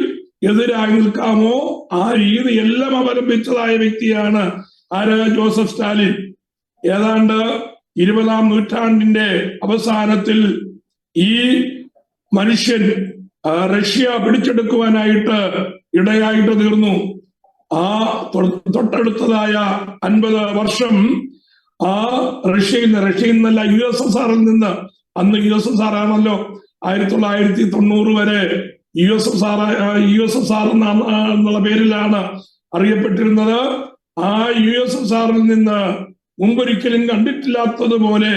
എതിരായി നിൽക്കാമോ ആ രീതിയെല്ലാം അവലംബിച്ചതായ വ്യക്തിയാണ് ആര്? ജോസഫ് സ്റ്റാലിൻ. ഏതാണ്ട് 20-ാം നൂറ്റാണ്ടിന്റെ അവസാനത്തിൽ ഈ മനുഷ്യൻ റഷ്യ പിടിച്ചെടുക്കുവാനായിട്ട് ഇടയായിട്ട് തീർന്നു. ആ തൊട്ടടുത്തതായ 50 വർഷം ആ റഷ്യയിൽ നിന്നല്ല USSR നിന്ന്, അന്ന് USSR ആണല്ലോ 1990 വരെ USSR എന്നുള്ള പേരിലാണ് അറിയപ്പെട്ടിരുന്നത്. ആ USSR നിന്ന് മുമ്പൊരിക്കലും കണ്ടിട്ടില്ലാത്തതുപോലെ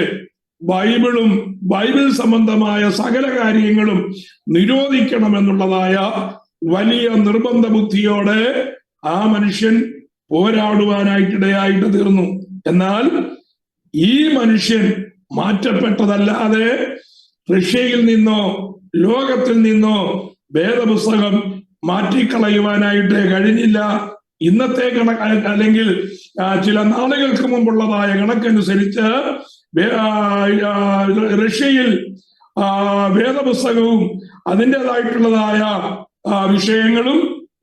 ബൈബിൾ സംബന്ധമായ സകല കാര്യങ്ങളും നിരോധിക്കണമെന്നുള്ളതായ വലിയ നിർബന്ധ ബുദ്ധിയോടെ ആ മനുഷ്യൻ പോരാടുവാനായിട്ടിടയായിട്ട് തീർന്നു. എന്നാൽ ഈ മനുഷ്യൻ മാറ്റപ്പെട്ടതല്ലാതെ റഷ്യയിൽ നിന്നോ ലോകത്തിൽ നിന്നോ വേദപുസ്തകം മാറ്റിക്കളയുവാനായിട്ട് കഴിഞ്ഞില്ല. ഇന്നത്തെ അല്ലെങ്കിൽ ചില നാളുകൾക്ക് മുമ്പുള്ളതായ കണക്കനുസരിച്ച് റഷ്യയിൽ വേദപുസ്തകവും അതിൻ്റെതായിട്ടുള്ളതായ വിഷയങ്ങളും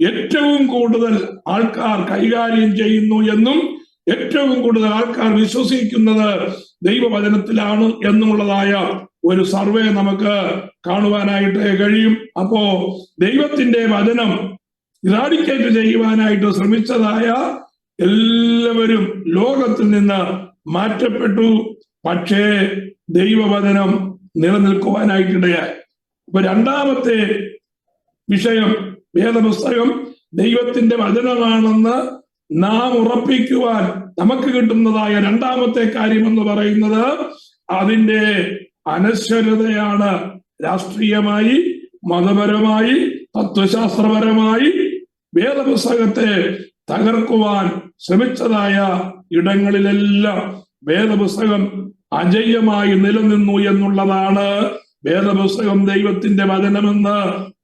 ഏറ്റവും കൂടുതൽ ആൾക്കാർ കൈകാര്യം ചെയ്യുന്നു എന്നും ഏറ്റവും കൂടുതൽ ആൾക്കാർ വിശ്വസിക്കുന്നത് ദൈവവചനത്തിലാണ് എന്നുള്ളതായ ഒരു സർവേ നമുക്ക് കാണുവാനായിട്ട് കഴിയും. അപ്പോ ദൈവത്തിന്റെ വചനം ഇറാഡിക്കേറ്റ് ചെയ്യുവാനായിട്ട് ശ്രമിച്ചതായ എല്ലാവരും ലോകത്തിൽ നിന്ന് മാറ്റപ്പെട്ടു. പക്ഷേ ദൈവവചനം നിലനിൽക്കുവാനായിട്ടിടയായി. അപ്പൊ രണ്ടാമത്തെ വിഷയം, വേദപുസ്തകം ദൈവത്തിന്റെ വചനമാണെന്ന് നാം ഉറപ്പിക്കുവാൻ നമുക്ക് കിട്ടുന്നതായ രണ്ടാമത്തെ കാര്യം എന്ന് പറയുന്നത് അതിന്റെ അനശ്വരതയാണ്. രാഷ്ട്രീയമായി, മതപരമായി, തത്വശാസ്ത്രപരമായി വേദപുസ്തകത്തെ തകർക്കുവാൻ ശ്രമിച്ചതായ ഇടങ്ങളിലെല്ലാം വേദപുസ്തകം അജയ്യമായി നിലനിന്നു എന്നുള്ളതാണ് വേദപുസ്തകം ദൈവത്തിന്റെ വചനമെന്ന്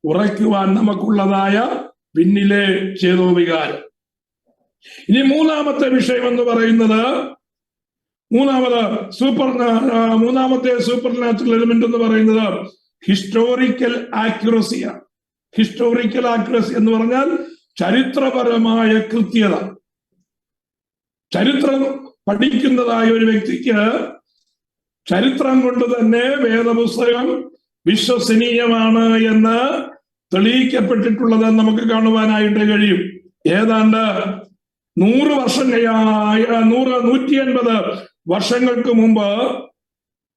ഉറയ്ക്കുവാൻ നമുക്കുള്ളതായ പിന്നിലെ ചേതോവികാരം. ഇനി മൂന്നാമത്തെ വിഷയം എന്ന് പറയുന്നത്, മൂന്നാമത്തെ സൂപ്പർ നാച്ചുറൽ എലിമെന്റ് എന്ന് പറയുന്നത് ഹിസ്റ്റോറിക്കൽ ആക്യുറസിയാണ്. ഹിസ്റ്റോറിക്കൽ ആക്യുറസി എന്ന് പറഞ്ഞാൽ ചരിത്രപരമായ കൃത്യത. ചരിത്രം പഠിക്കുന്നതായ ഒരു വ്യക്തിക്ക് ചരിത്രം കൊണ്ട് തന്നെ വേദപുസ്തകം വിശ്വസനീയമാണ് എന്ന് തെളിയിക്കപ്പെട്ടിട്ടുള്ളത് നമുക്ക് കാണുവാനായിട്ട് കഴിയും. ഏതാണ്ട് 150 വർഷങ്ങൾക്ക് മുമ്പ്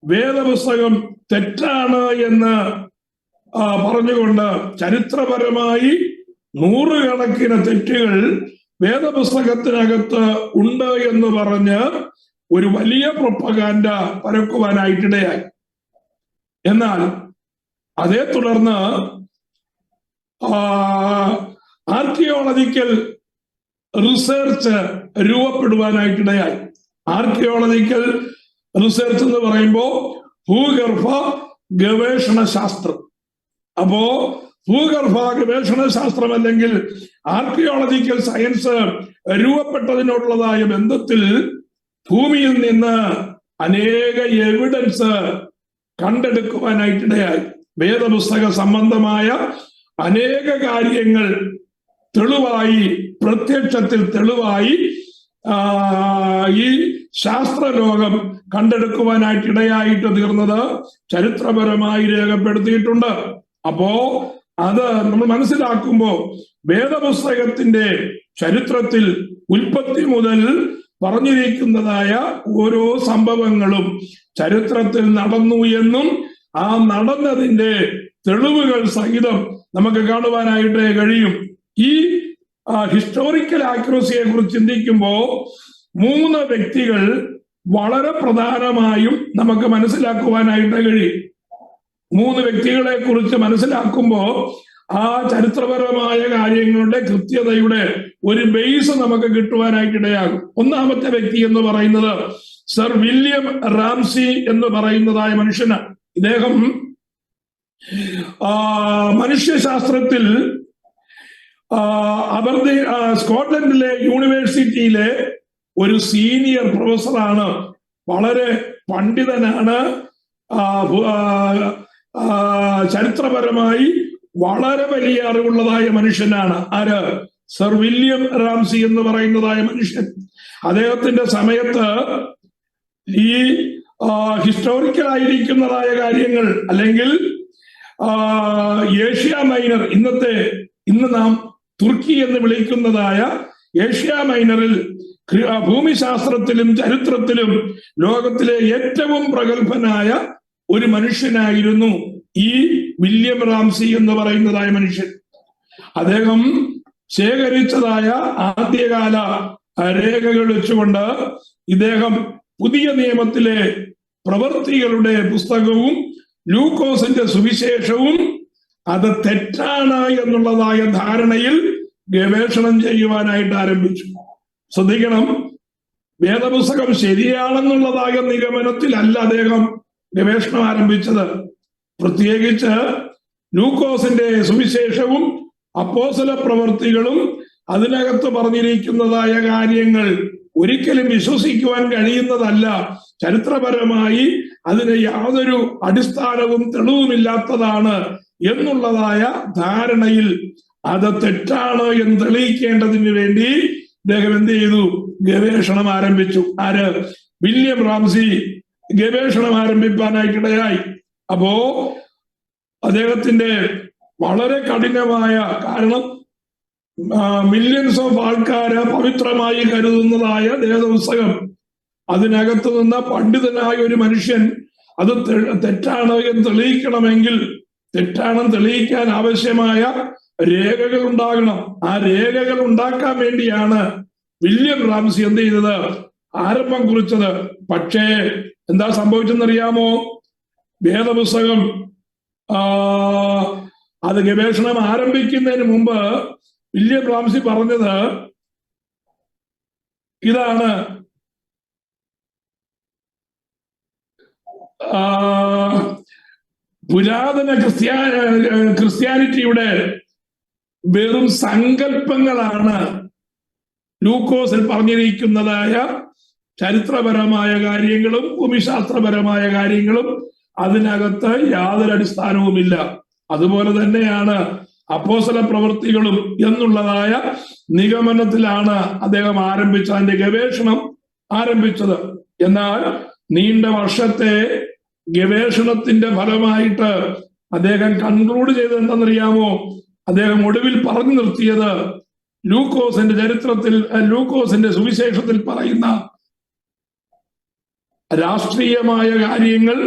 വേദപുസ്തകം തെറ്റാണ് എന്ന് പറഞ്ഞുകൊണ്ട് ചരിത്രപരമായി 100 കണക്കിന് തെറ്റുകൾ വേദപുസ്തകത്തിനകത്ത് ഉണ്ട് എന്ന് പറഞ്ഞ് ഒരു വലിയ പ്രൊപ്പഗാൻഡ പരക്കുവാനായിട്ടിടയായി. എന്നാൽ അതേ തുടർന്ന് ആർക്കിയോളജിക്കൽ റിസർച്ച് രൂപപ്പെടുവാനായിട്ടിടയായി. ആർക്കിയോളജിക്കൽ റിസർച്ച് എന്ന് പറയുമ്പോൾ ഭൂഗർഭ ഗവേഷണ ശാസ്ത്രം. അപ്പോ ഭൂഗർഭ ഗവേഷണ ശാസ്ത്രം അല്ലെങ്കിൽ ആർക്കിയോളജിക്കൽ സയൻസ് രൂപപ്പെട്ടതിനോടുള്ളതായ ബന്ധത്തിൽ ഭൂമിയിൽ നിന്ന് അനേക എവിഡൻസ് കണ്ടെടുക്കുവാനായിട്ടിടയായി. വേദപുസ്തക സംബന്ധമായ അനേക കാര്യങ്ങൾ തെളിവായി, പ്രത്യക്ഷത്തിൽ തെളിവായി ഈ ശാസ്ത്രലോകം കണ്ടെടുക്കുവാനായിട്ടിടയായിട്ട് തീർന്നത് ചരിത്രപരമായി രേഖപ്പെടുത്തിയിട്ടുണ്ട്. അപ്പോ അത് നമ്മൾ മനസ്സിലാക്കുമ്പോൾ വേദപുസ്തകത്തിന്റെ ചരിത്രത്തിൽ ഉൽപ്പത്തി മുതൽ പറഞ്ഞിരിക്കുന്നതായ ഓരോ സംഭവങ്ങളും ചരിത്രത്തിൽ നടന്നു എന്നും ആ നടന്നതിന്റെ തെളിവുകൾ സഹിതം നമുക്ക് കാണുവാനായിട്ട് കഴിയും. ഈ ഹിസ്റ്റോറിക്കൽ ആക്യുറസിയെ കുറിച്ച് ചിന്തിക്കുമ്പോൾ 3 വ്യക്തികൾ വളരെ പ്രധാനമായും നമുക്ക് മനസ്സിലാക്കുവാനായിട്ട് കഴിയും. 3 വ്യക്തികളെ കുറിച്ച് മനസ്സിലാക്കുമ്പോൾ ആ ചരിത്രപരമായ കാര്യങ്ങളുടെ കൃത്യതയുടെ ഒരു ബേസ് നമുക്ക് കിട്ടുവാനായിട്ടിടയാകും. ഒന്നാമത്തെ വ്യക്തി എന്ന് പറയുന്നത് സർ വില്യം റാംസി എന്ന് പറയുന്നതായ മനുഷ്യനാണ്. ഇദ്ദേഹം മനുഷ്യശാസ്ത്രത്തിൽ സ്കോട്ട്ലൻഡിലെ യൂണിവേഴ്സിറ്റിയിലെ ഒരു സീനിയർ പ്രൊഫസറാണ്. വളരെ പണ്ഡിതനാണ്. ചരിത്രപരമായി വളരെ വലിയ അറിവുള്ളതായ മനുഷ്യനാണ്. ആര്? സർ വില്യം റാംസി എന്ന് പറയുന്നതായ മനുഷ്യൻ. അദ്ദേഹത്തിന്റെ സമയത്ത് ഈ ഹിസ്റ്റോറിക്കൽ ആയിരിക്കുന്നതായ കാര്യങ്ങൾ, അല്ലെങ്കിൽ ഏഷ്യ മൈനർ, ഇന്ന് നാം തുർക്കി എന്ന് വിളിക്കുന്നതായ ഏഷ്യ മൈനറിൽ ഭൂമിശാസ്ത്രത്തിലും ചരിത്രത്തിലും ലോകത്തിലെ ഏറ്റവും പ്രഗത്ഭനായ ഒരു മനുഷ്യനായിരുന്നു ഈ വില്യം റാംസി എന്ന് പറയുന്നതായ മനുഷ്യൻ. അദ്ദേഹം ശേഖരിച്ചതായ ആദ്യകാല രേഖകൾ വെച്ചുകൊണ്ട് ഇദ്ദേഹം പുതിയ നിയമത്തിലെ പ്രവൃത്തികളുടെ പുസ്തകവും ലൂക്കോസിന്റെ സുവിശേഷവും അത് തെറ്റാണ് എന്നുള്ളതായ ധാരണയിൽ ഗവേഷണം ചെയ്യുവാനായിട്ട് ആരംഭിച്ചു. ശ്രദ്ധിക്കണം, വേദപുസ്തകം ശരിയാണെന്നുള്ളതായ നിഗമനത്തിലല്ല അദ്ദേഹം ഗവേഷണം ആരംഭിച്ചത്. പ്രത്യേകിച്ച് ലൂക്കോസിന്റെ സുവിശേഷവും അപ്പോസ്തല പ്രവൃത്തികളും അതിനകത്ത് പറഞ്ഞിരിക്കുന്നതായ കാര്യങ്ങൾ ഒരിക്കലും വിശ്വസിക്കുവാൻ കഴിയുന്നതല്ല. ചരിത്രപരമായി അതിന് യാതൊരു അടിസ്ഥാനവും തെളിവുമില്ലാത്തതാണ് എന്നുള്ളതായ ധാരണയിൽ അത് തെറ്റാണ് എന്ന് തെളിയിക്കേണ്ടതിന് വേണ്ടി അദ്ദേഹം എന്ത് ചെയ്തു? ഗവേഷണം ആരംഭിച്ചു. ആര്? വില്യം റാംസി ഗവേഷണം ആരംഭിക്കാനായിട്ടിടയായി. അപ്പോ അദ്ദേഹത്തിന്റെ വളരെ കഠിനമായ, കാരണം മില്യൺസ് ഓഫ് ആൾക്കാര് പവിത്രമായി കരുതുന്നതായ വേദപുസ്തകം, അതിനകത്ത് നിന്ന് പണ്ഡിതനായ ഒരു മനുഷ്യൻ അത് തെറ്റാണ് എന്ന് തെളിയിക്കണമെങ്കിൽ, തെറ്റാണെന്ന് തെളിയിക്കാൻ ആവശ്യമായ രേഖകൾ ഉണ്ടാകണം. ആ രേഖകൾ ഉണ്ടാക്കാൻ വേണ്ടിയാണ് വില്യം റാംസി എന്ത് ചെയ്തത്? ആരംഭം കുറിച്ചത്. പക്ഷേ എന്താ സംഭവിച്ചെന്നറിയാമോ? വേദപുസ്തകം അത് ഗവേഷണം ആരംഭിക്കുന്നതിന് മുമ്പ് വില്യം റാംസി പറഞ്ഞത് ഇതാണ്: പുരാതന ക്രിസ്ത്യാനിറ്റിയുടെ വെറും സങ്കല്പങ്ങളാണ് ലൂക്കോസിൽ പറഞ്ഞിരിക്കുന്നതായ ചരിത്രപരമായ കാര്യങ്ങളും ഭൂമിശാസ്ത്രപരമായ കാര്യങ്ങളും. അതിനകത്ത് യാതൊരു അടിസ്ഥാനവുമില്ല. അതുപോലെ തന്നെയാണ് അപ്പോസ്തല പ്രവൃത്തികളും എന്നുള്ളതായ നിഗമനത്തിലാണ് അദ്ദേഹം അതിന്റെ ഗവേഷണം ആരംഭിച്ചത്. എന്നാൽ നീണ്ട വർഷത്തെ ഗവേഷണത്തിന്റെ ഫലമായിട്ട് അദ്ദേഹം കൺക്ലൂഡ് ചെയ്തത് എന്താണെന്നറിയാമോ? അദ്ദേഹം ഒടുവിൽ പറഞ്ഞു നിർത്തിയത് ലൂക്കോസിന്റെ സുവിശേഷത്തിൽ പറയുന്ന രാഷ്ട്രീയമായ കാര്യങ്ങൾ,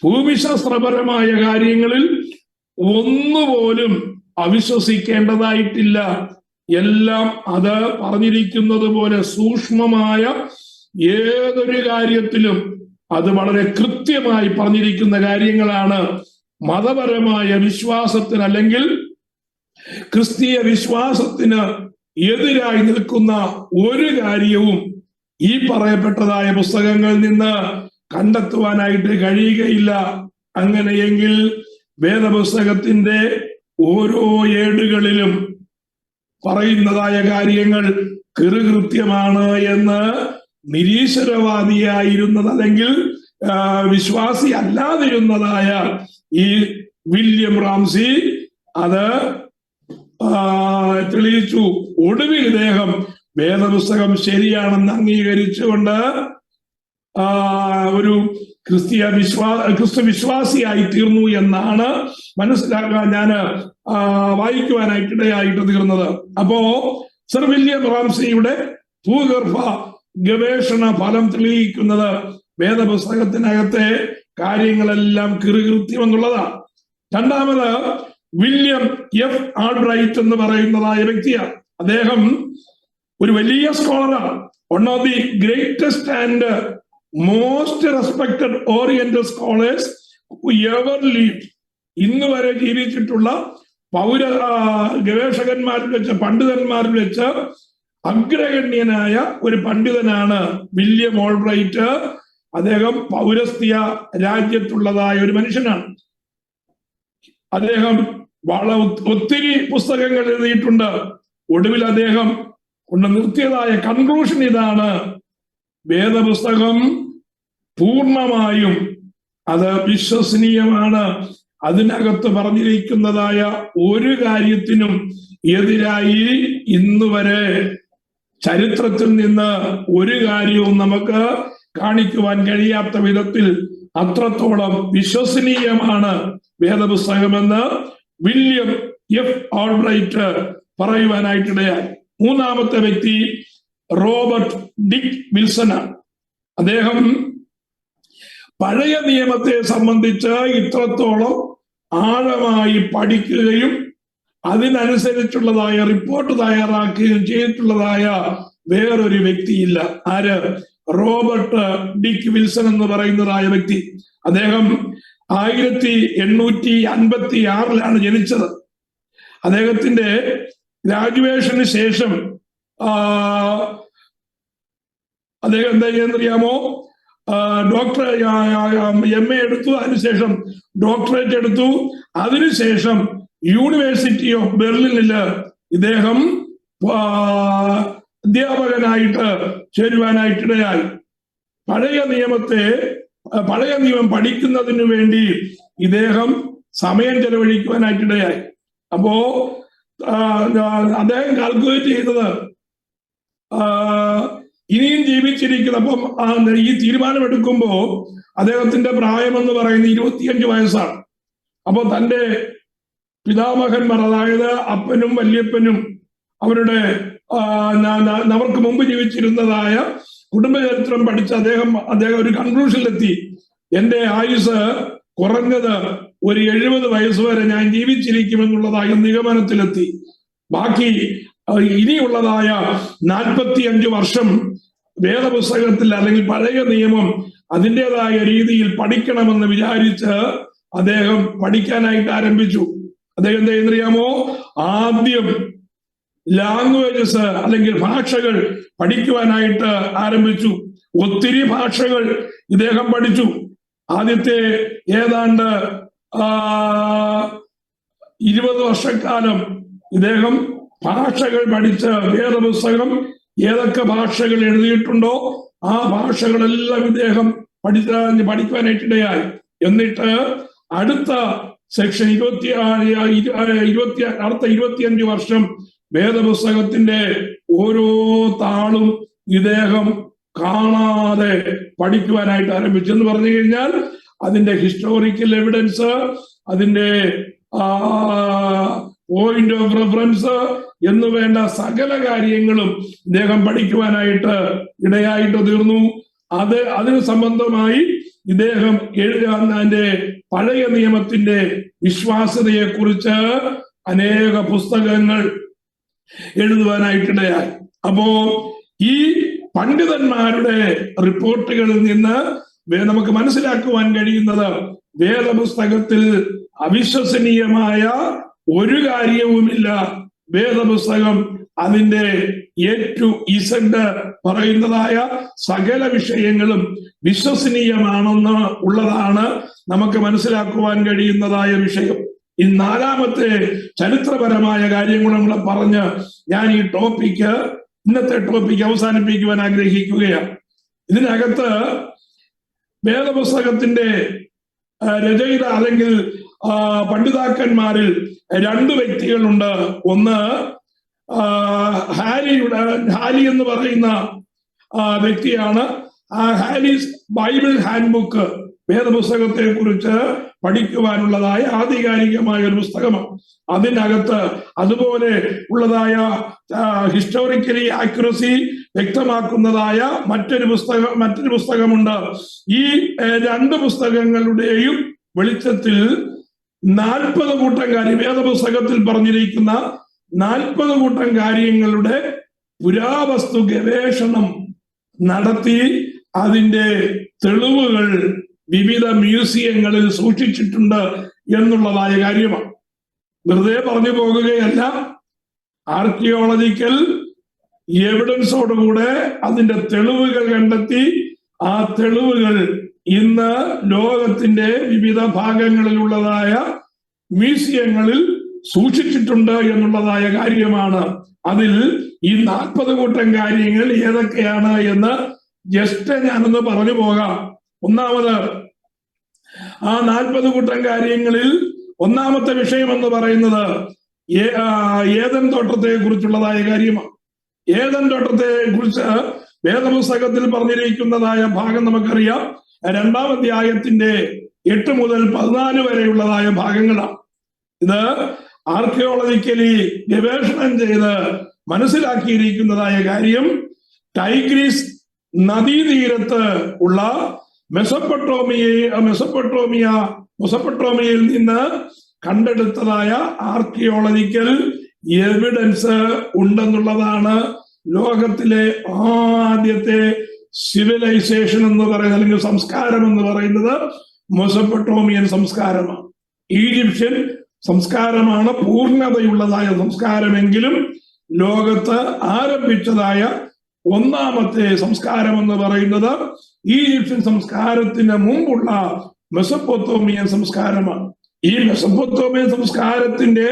ഭൂമിശാസ്ത്രപരമായ കാര്യങ്ങളിൽ ഒന്നുപോലും അവിശ്വസിക്കേണ്ടതായിട്ടില്ല. എല്ലാം അത് പറഞ്ഞിരിക്കുന്നത് പോലെ സൂക്ഷ്മമായ ഏതൊരു കാര്യത്തിലും അത് വളരെ കൃത്യമായി പറഞ്ഞിരിക്കുന്ന കാര്യങ്ങളാണ്. മതപരമായ വിശ്വാസത്തിന്, അല്ലെങ്കിൽ ക്രിസ്തീയ വിശ്വാസത്തിന് എതിരായി നിൽക്കുന്ന ഒരു കാര്യവും ഈ പറയപ്പെട്ടതായ പുസ്തകങ്ങളിൽ നിന്ന് കണ്ടെത്തുവാനായിട്ട് കഴിയുകയില്ല. അങ്ങനെയെങ്കിൽ വേദപുസ്തകത്തിന്റെ ഓരോ ഏടുകളിലും പറയുന്നതായ കാര്യങ്ങൾ കൃത്യമാണ് എന്ന് നിരീശ്വരവാദിയായിരുന്നത്, അല്ലെങ്കിൽ വിശ്വാസി അല്ലാതിരുന്നതായ ഈ വില്യം റാംസി അത് തെളിയിച്ചു. ഒടുവിൽ ഇദ്ദേഹം വേദപുസ്തകം ശരിയാണെന്ന് അംഗീകരിച്ചുകൊണ്ട് ഒരു ക്രിസ്തു വിശ്വാസിയായി തീർന്നു എന്നാണ് മനസ്സിലാക്കാൻ ഞാൻ വായിക്കുവാനായിട്ടിടയായിട്ട് തീർന്നത്. അപ്പോ സർ വില്യം റാംസിയുടെ ഭൂഗർഭ ഗവേഷണ ഫലം തെളിയിക്കുന്നത് വേദപുസ്തകത്തിനകത്തെ കാര്യങ്ങളെല്ലാം കൃത്യം എന്നുള്ളതാണ്. രണ്ടാമത് വില്യം എഫ് ആൾബ്രൈറ്റ് എന്ന് പറയുന്നതായ വ്യക്തിയാണ്. അദ്ദേഹം ഒരു വലിയ സ്കോളറാണ്. One of the greatest and most respected oriental scholars ever lived. ഇന്ന് വരെ ജീവിച്ചിട്ടുള്ള ഗവേഷകന്മാരിൽ വെച്ച്, പണ്ഡിതന്മാരിൽ വെച്ച് അഗ്രഗണ്യനായ ഒരു പണ്ഡിതനാണ് വില്യം ഓൾബ്രൈറ്റ്. അദ്ദേഹം പൗരസ്ത്യ രാജ്യത്തുള്ളതായ ഒരു മനുഷ്യനാണ്. അദ്ദേഹം ഒത്തിരി പുസ്തകങ്ങൾ എഴുതിയിട്ടുണ്ട്. ഒടുവിൽ അദ്ദേഹം കൊണ്ട് നിർത്തിയതായ കൺക്ലൂഷൻ ഇതാണ്: വേദപുസ്തകം പൂർണ്ണമായും അത് വിശ്വസനീയമാണ്. അതിനകത്ത് പറഞ്ഞിരിക്കുന്നതായ ഒരു കാര്യത്തിനും എതിരായി ഇന്ന് വരെ ചരിത്രത്തിൽ നിന്ന് ഒരു കാര്യവും നമുക്ക് കാണിക്കുവാൻ കഴിയാത്ത വിധത്തിൽ അത്രത്തോളം വിശ്വസനീയമാണ് വേദപുസ്തകമെന്ന് വില്യം എഫ് ഓൾബ്രൈറ്റ് പറയുവാനായിട്ടിടയായി. മൂന്നാമത്തെ വ്യക്തി റോബർട്ട് ഡിക് വിൽസനാണ്. അദ്ദേഹം പഴയ നിയമത്തെ സംബന്ധിച്ച് ഇത്രത്തോളം ആഴമായി പഠിക്കുകയും അതിനനുസരിച്ചുള്ളതായ റിപ്പോർട്ട് തയ്യാറാക്കുകയും ചെയ്തിട്ടുള്ളതായ വേറൊരു വ്യക്തിയില്ല. ആര്? റോബർട്ട് ഡിക് വിൽസൺ എന്ന് പറയുന്നതായ വ്യക്തി. അദ്ദേഹം 1856 ജനിച്ചത്. അദ്ദേഹത്തിന്റെ ഗ്രാജുവേഷന് ശേഷം അദ്ദേഹം എന്താ ചെയ്യുന്നറിയാമോ? ഡോക്ടർ MA എടുത്തു, അതിനുശേഷം ഡോക്ടറേറ്റ് എടുത്തു. അതിനുശേഷം യൂണിവേഴ്സിറ്റി ഓഫ് ബെർലിനില് ഇദ്ദേഹം അധ്യാപകനായിട്ട് ചേരുവാനായിട്ടിടയായി. പഴയ നിയമം പഠിക്കുന്നതിന് വേണ്ടി ഇദ്ദേഹം സമയം ചെലവഴിക്കുവാനായിട്ടിടയായി. അപ്പോ അദ്ദേഹം കാൽക്കുലേറ്റ് ചെയ്തത് ഇനിയും ജീവിച്ചിരിക്കുന്ന, അപ്പം ഈ തീരുമാനമെടുക്കുമ്പോ അദ്ദേഹത്തിന്റെ പ്രായം എന്ന് പറയുന്നത് 25 വയസ്സാണ്. അപ്പൊ തന്റെ പിതാമഹന്മാർ, അതായത് അപ്പനും വല്യപ്പനും അവർക്ക് മുമ്പ് ജീവിച്ചിരുന്നതായ കുടുംബചരിത്രം പഠിച്ച് അദ്ദേഹം ഒരു കൺക്ലൂഷനിലെത്തി: എന്റെ ആയുസ് കുറഞ്ഞത് ഒരു 70 വയസ്സ് വരെ ഞാൻ ജീവിച്ചിരിക്കുമെന്നുള്ളതായ നിഗമനത്തിലെത്തി. ബാക്കി ഇനിയുള്ളതായ 45 വർഷം വേദപുസ്തകത്തിൽ അല്ലെങ്കിൽ പഴയ നിയമം അതിൻ്റെതായ രീതിയിൽ പഠിക്കണമെന്ന് വിചാരിച്ച് അദ്ദേഹം പഠിക്കാനായിട്ട് ആരംഭിച്ചു. അദ്ദേഹം എന്താ ചെയ്യുന്നറിയാമോ? ആദ്യം ലാംഗ്വേജസ് അല്ലെങ്കിൽ ഭാഷകൾ പഠിക്കുവാനായിട്ട് ആരംഭിച്ചു. ഒത്തിരി ഭാഷകൾ ഇദ്ദേഹം പഠിച്ചു. ആദ്യത്തെ ഏതാണ്ട് 20 വർഷക്കാലം ഇദ്ദേഹം ഭാഷകൾ പഠിച്ച് വേദപുസ്തകം ഏതൊക്കെ ഭാഷകൾ എഴുതിയിട്ടുണ്ടോ ആ ഭാഷകളെല്ലാം ഇദ്ദേഹം പഠിക്കുവാനായിട്ടിടയായി. എന്നിട്ട് അടുത്ത സെക്ഷൻ 25 വർഷം വേദപുസ്തകത്തിന്റെ ഓരോ താളും ഇദ്ദേഹം കാണാതെ പഠിക്കുവാനായിട്ട് ആരംഭിച്ചു. എന്ന് പറഞ്ഞു കഴിഞ്ഞാൽ അതിന്റെ ഹിസ്റ്റോറിക്കൽ എവിഡൻസ്, അതിന്റെ പോയിന്റ് ഓഫ് റെഫറൻസ് എന്ന് വേണ്ട സകല കാര്യങ്ങളും ഇദ്ദേഹം പഠിക്കുവാനായിട്ട് ഇടയായിട്ട് തീർന്നു. അതിന് സംബന്ധമായി ഇദ്ദേഹം എഴുതാന്റെ പഴയ നിയമത്തിന്റെ വിശ്വാസ്യതയെ കുറിച്ച് അനേക പുസ്തകങ്ങൾ എഴുതുവാനായിട്ടിടയായി. അപ്പോ ഈ പണ്ഡിതന്മാരുടെ റിപ്പോർട്ടുകളിൽ നിന്ന് നമുക്ക് മനസ്സിലാക്കുവാൻ കഴിയുന്നത് വേദപുസ്തകത്തിൽ അവിശ്വസനീയമായ ഒരു കാര്യവുമില്ല. വേദപുസ്തകം അതിന്റെ A to Z പറയുന്നതായ സകല വിഷയങ്ങളും വിശ്വസനീയമാണെന്ന് ഉള്ളതാണ് നമുക്ക് മനസ്സിലാക്കുവാൻ കഴിയുന്നതായ വിഷയം. ഈ നാലാമത്തെ ചരിത്രപരമായ കാര്യങ്ങൾ നമ്മൾ പറഞ്ഞ് ഞാൻ ഈ ഇന്നത്തെ ടോപ്പിക്ക് അവസാനിപ്പിക്കുവാൻ ആഗ്രഹിക്കുകയാണ്. ഇതിനകത്ത് വേദപുസ്തകത്തിന്റെ രചയിത അല്ലെങ്കിൽ പണ്ഡിതാക്കന്മാരിൽ 2 വ്യക്തികളുണ്ട്. ഒന്ന് ഹാലി എന്ന് പറയുന്ന വ്യക്തിയാണ്. ഹാലീസ് ബൈബിൾ ഹാൻഡ് ബുക്ക് വേദപുസ്തകത്തെ കുറിച്ച് പഠിക്കുവാനുള്ളതായ ആധികാരികമായ ഒരു പുസ്തകമാണ്. അതിനകത്ത് അതുപോലെ ഉള്ളതായ ഹിസ്റ്റോറിക്കലി ആക്യുറസി വ്യക്തമാക്കുന്നതായ മറ്റൊരു പുസ്തകമുണ്ട്. ഈ 2 പുസ്തകങ്ങളുടെയും വെളിച്ചത്തിൽ 40 കൂട്ടം കാര്യം, വേദപുസ്തകത്തിൽ പറഞ്ഞിരിക്കുന്ന 40 കൂട്ടം കാര്യങ്ങളുടെ പുരാവസ്തു ഗവേഷണം നടത്തി അതിന്റെ തെളിവുകൾ വിവിധ മ്യൂസിയങ്ങളിൽ സൂക്ഷിച്ചിട്ടുണ്ട് എന്നുള്ളതായ കാര്യമാണ്. വെറുതെ പറഞ്ഞു പോകുകയല്ല, ആർക്കിയോളജിക്കൽ എവിഡൻസോടുകൂടെ അതിന്റെ തെളിവുകൾ കണ്ടെത്തി ആ തെളിവുകൾ ഇന്ന് ലോകത്തിന്റെ വിവിധ ഭാഗങ്ങളിലുള്ളതായ മ്യൂസിയങ്ങളിൽ സൂക്ഷിച്ചിട്ടുണ്ട് എന്നുള്ളതായ കാര്യമാണ്. അതിൽ ഈ 40 കൂട്ടം കാര്യങ്ങൾ ഏതൊക്കെയാണ് എന്ന് ജസ്റ്റ് ഞാനൊന്ന് പറഞ്ഞു പോകാം. ഒന്നാമത്, ആ 40 കൂട്ടം കാര്യങ്ങളിൽ ഒന്നാമത്തെ വിഷയം എന്ന് പറയുന്നത് ഏദൻ തോട്ടത്തെ കുറിച്ചുള്ളതായ കാര്യമാണ്. ഏദൻ തോട്ടത്തെ കുറിച്ച് വേദപുസ്തകത്തിൽ പറഞ്ഞിരിക്കുന്നതായ ഭാഗം നമുക്കറിയാം. 2-ാം അധ്യായത്തിന്റെ 8 മുതൽ 14 വരെയുള്ളതായ ഭാഗങ്ങളാണ്. ഇത് ആർക്കിയോളജിക്കലി ഗവേഷണം ചെയ്ത് മനസ്സിലാക്കിയിരിക്കുന്നതായ കാര്യം, ടൈഗ്രീസ് നദീതീരത്ത് ഉള്ള മെസൊപ്പൊട്ടോമിയയിൽ നിന്ന് കണ്ടെടുത്തതായ ആർക്കിയോളജിക്കൽ എവിഡൻസ് ഉണ്ടെന്നുള്ളതാണ്. ലോകത്തിലെ ആദ്യത്തെ സിവിലൈസേഷൻ എന്ന് പറയുന്നത്, അല്ലെങ്കിൽ സംസ്കാരം എന്ന് പറയുന്നത് മെസൊപ്പൊട്ടോമിയൻ സംസ്കാരമാണ്. ഈജിപ്ഷ്യൻ സംസ്കാരമാണ് പൂർണ്ണതയുള്ളതായ സംസ്കാരമെങ്കിലും ലോകത്ത് ആരംഭിച്ചതായ ഒന്നാമത്തെ സംസ്കാരം എന്ന് പറയുന്നത് ഈജിപ്ഷ്യൻ സംസ്കാരത്തിന് മുമ്പുള്ള മെസൊപ്പൊട്ടോമിയൻ സംസ്കാരമാണ്. ഈ മെസൊപ്പൊട്ടോമിയൻ സംസ്കാരത്തിന്റെ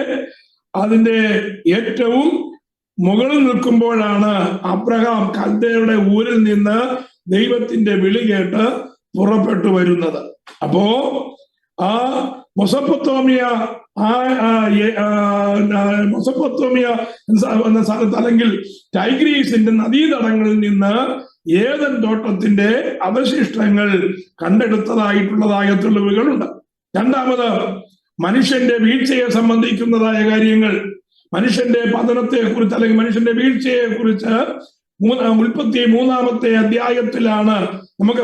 അതിന്റെ ഏറ്റവും മുകളിൽ നിൽക്കുമ്പോഴാണ് അബ്രഹാം കൽദയരുടെ ഊരിൽ നിന്ന് ദൈവത്തിന്റെ വിളി കേട്ട് പുറപ്പെട്ടു വരുന്നത്. അപ്പോ ആ മെസൊപ്പൊട്ടോമിയ എന്ന സ്ഥലത്ത്, അല്ലെങ്കിൽ ടൈഗ്രീസിന്റെ നദീതടങ്ങളിൽ നിന്ന് ഏദൻ തോട്ടത്തിന്റെ അവശിഷ്ടങ്ങൾ കണ്ടെടുത്തതായിട്ടുള്ളതായ തെളിവുകളുണ്ട്. രണ്ടാമത്, മനുഷ്യന്റെ വീഴ്ചയെ സംബന്ധിക്കുന്നതായ കാര്യങ്ങൾ, മനുഷ്യന്റെ പതനത്തെ കുറിച്ച് അല്ലെങ്കിൽ മനുഷ്യന്റെ വീഴ്ചയെ കുറിച്ച് ഉൽപ്പത്തി 3-ാമത്തെ അധ്യായത്തിലാണ് നമുക്ക്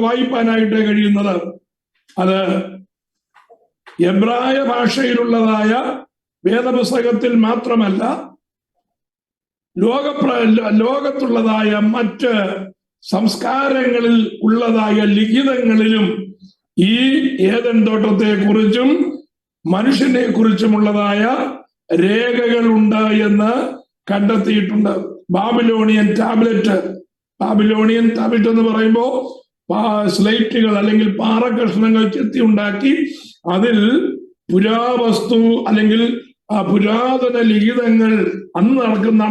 വായിപ്പാനായിട്ട് കഴിയുന്നത്. അത് എബ്രായ ഭാഷയിലുള്ളതായ വേദപുസ്തകത്തിൽ മാത്രമല്ല, ലോകത്തുള്ളതായ മറ്റ് സംസ്കാരങ്ങളിൽ ഉള്ളതായ ലിഖിതങ്ങളിലും ഈ ഏദൻ തോട്ടത്തെ കുറിച്ചും മനുഷ്യനെ കുറിച്ചുമുള്ളതായ രേഖകളുണ്ട് എന്ന് കണ്ടെത്തിയിട്ടുണ്ട്. ബാബിലോണിയൻ ടാബ്ലറ്റ് എന്ന് പറയുമ്പോൾ സ്ലൈറ്റുകൾ അല്ലെങ്കിൽ പാറകഷ്ണങ്ങൾ ചെത്തി ഉണ്ടാക്കി അതിൽ പുരാവസ്തു അല്ലെങ്കിൽ പുരാതന ലിഖിതങ്ങൾ അന്ന് നടക്കുന്ന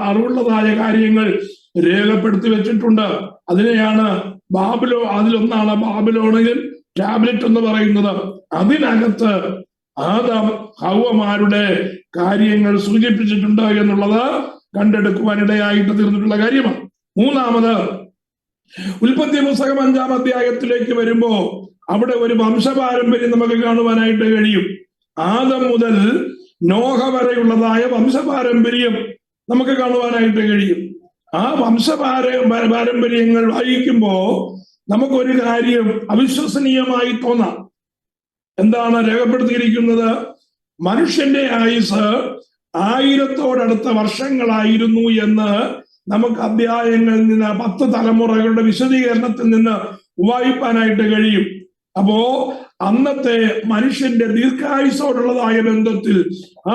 അറിവുള്ളതായ കാര്യങ്ങൾ രേഖപ്പെടുത്തി വെച്ചിട്ടുണ്ട്. അതിനെയാണ് അതിലൊന്നാണ് ബാബിലോണിയൻ ടാബ്ലറ്റ് എന്ന് പറയുന്നത്. അതിനകത്ത് ആദാം ഹവ്വമാരുടെ കാര്യങ്ങൾ സൂചിപ്പിച്ചിട്ടുണ്ട് എന്നുള്ളത് കണ്ടെടുക്കുവാനിടയായിട്ട് തീർന്നിട്ടുള്ള കാര്യമാണ്. മൂന്നാമത്, ഉൽപ്പത്തി പുസ്തകം 5-ാം അധ്യായത്തിലേക്ക് വരുമ്പോ അവിടെ ഒരു വംശപാരമ്പര്യം നമുക്ക് കാണുവാനായിട്ട് കഴിയും. ആദം മുതൽ നോഹ വരെയുള്ളതായ വംശപാരമ്പര്യം നമുക്ക് കാണുവാനായിട്ട് കഴിയും. ആ പാരമ്പര്യങ്ങൾ വായിക്കുമ്പോ നമുക്കൊരു കാര്യം അവിശ്വസനീയമായി തോന്നാം. എന്താണ് രേഖപ്പെടുത്തിയിരിക്കുന്നത്? മനുഷ്യന്റെ ആയുസ് 1000-ഓടടുത്ത വർഷങ്ങളായിരുന്നു എന്ന് നമുക്ക് അധ്യായങ്ങളിൽ നിന്ന് 10 തലമുറകളുടെ വിശദീകരണത്തിൽ നിന്ന് വായിപ്പാനായിട്ട് കഴിയും. അപ്പോ അന്നത്തെ മനുഷ്യന്റെ ദീർഘായുസോടുള്ളതായ ബന്ധത്തിൽ ആ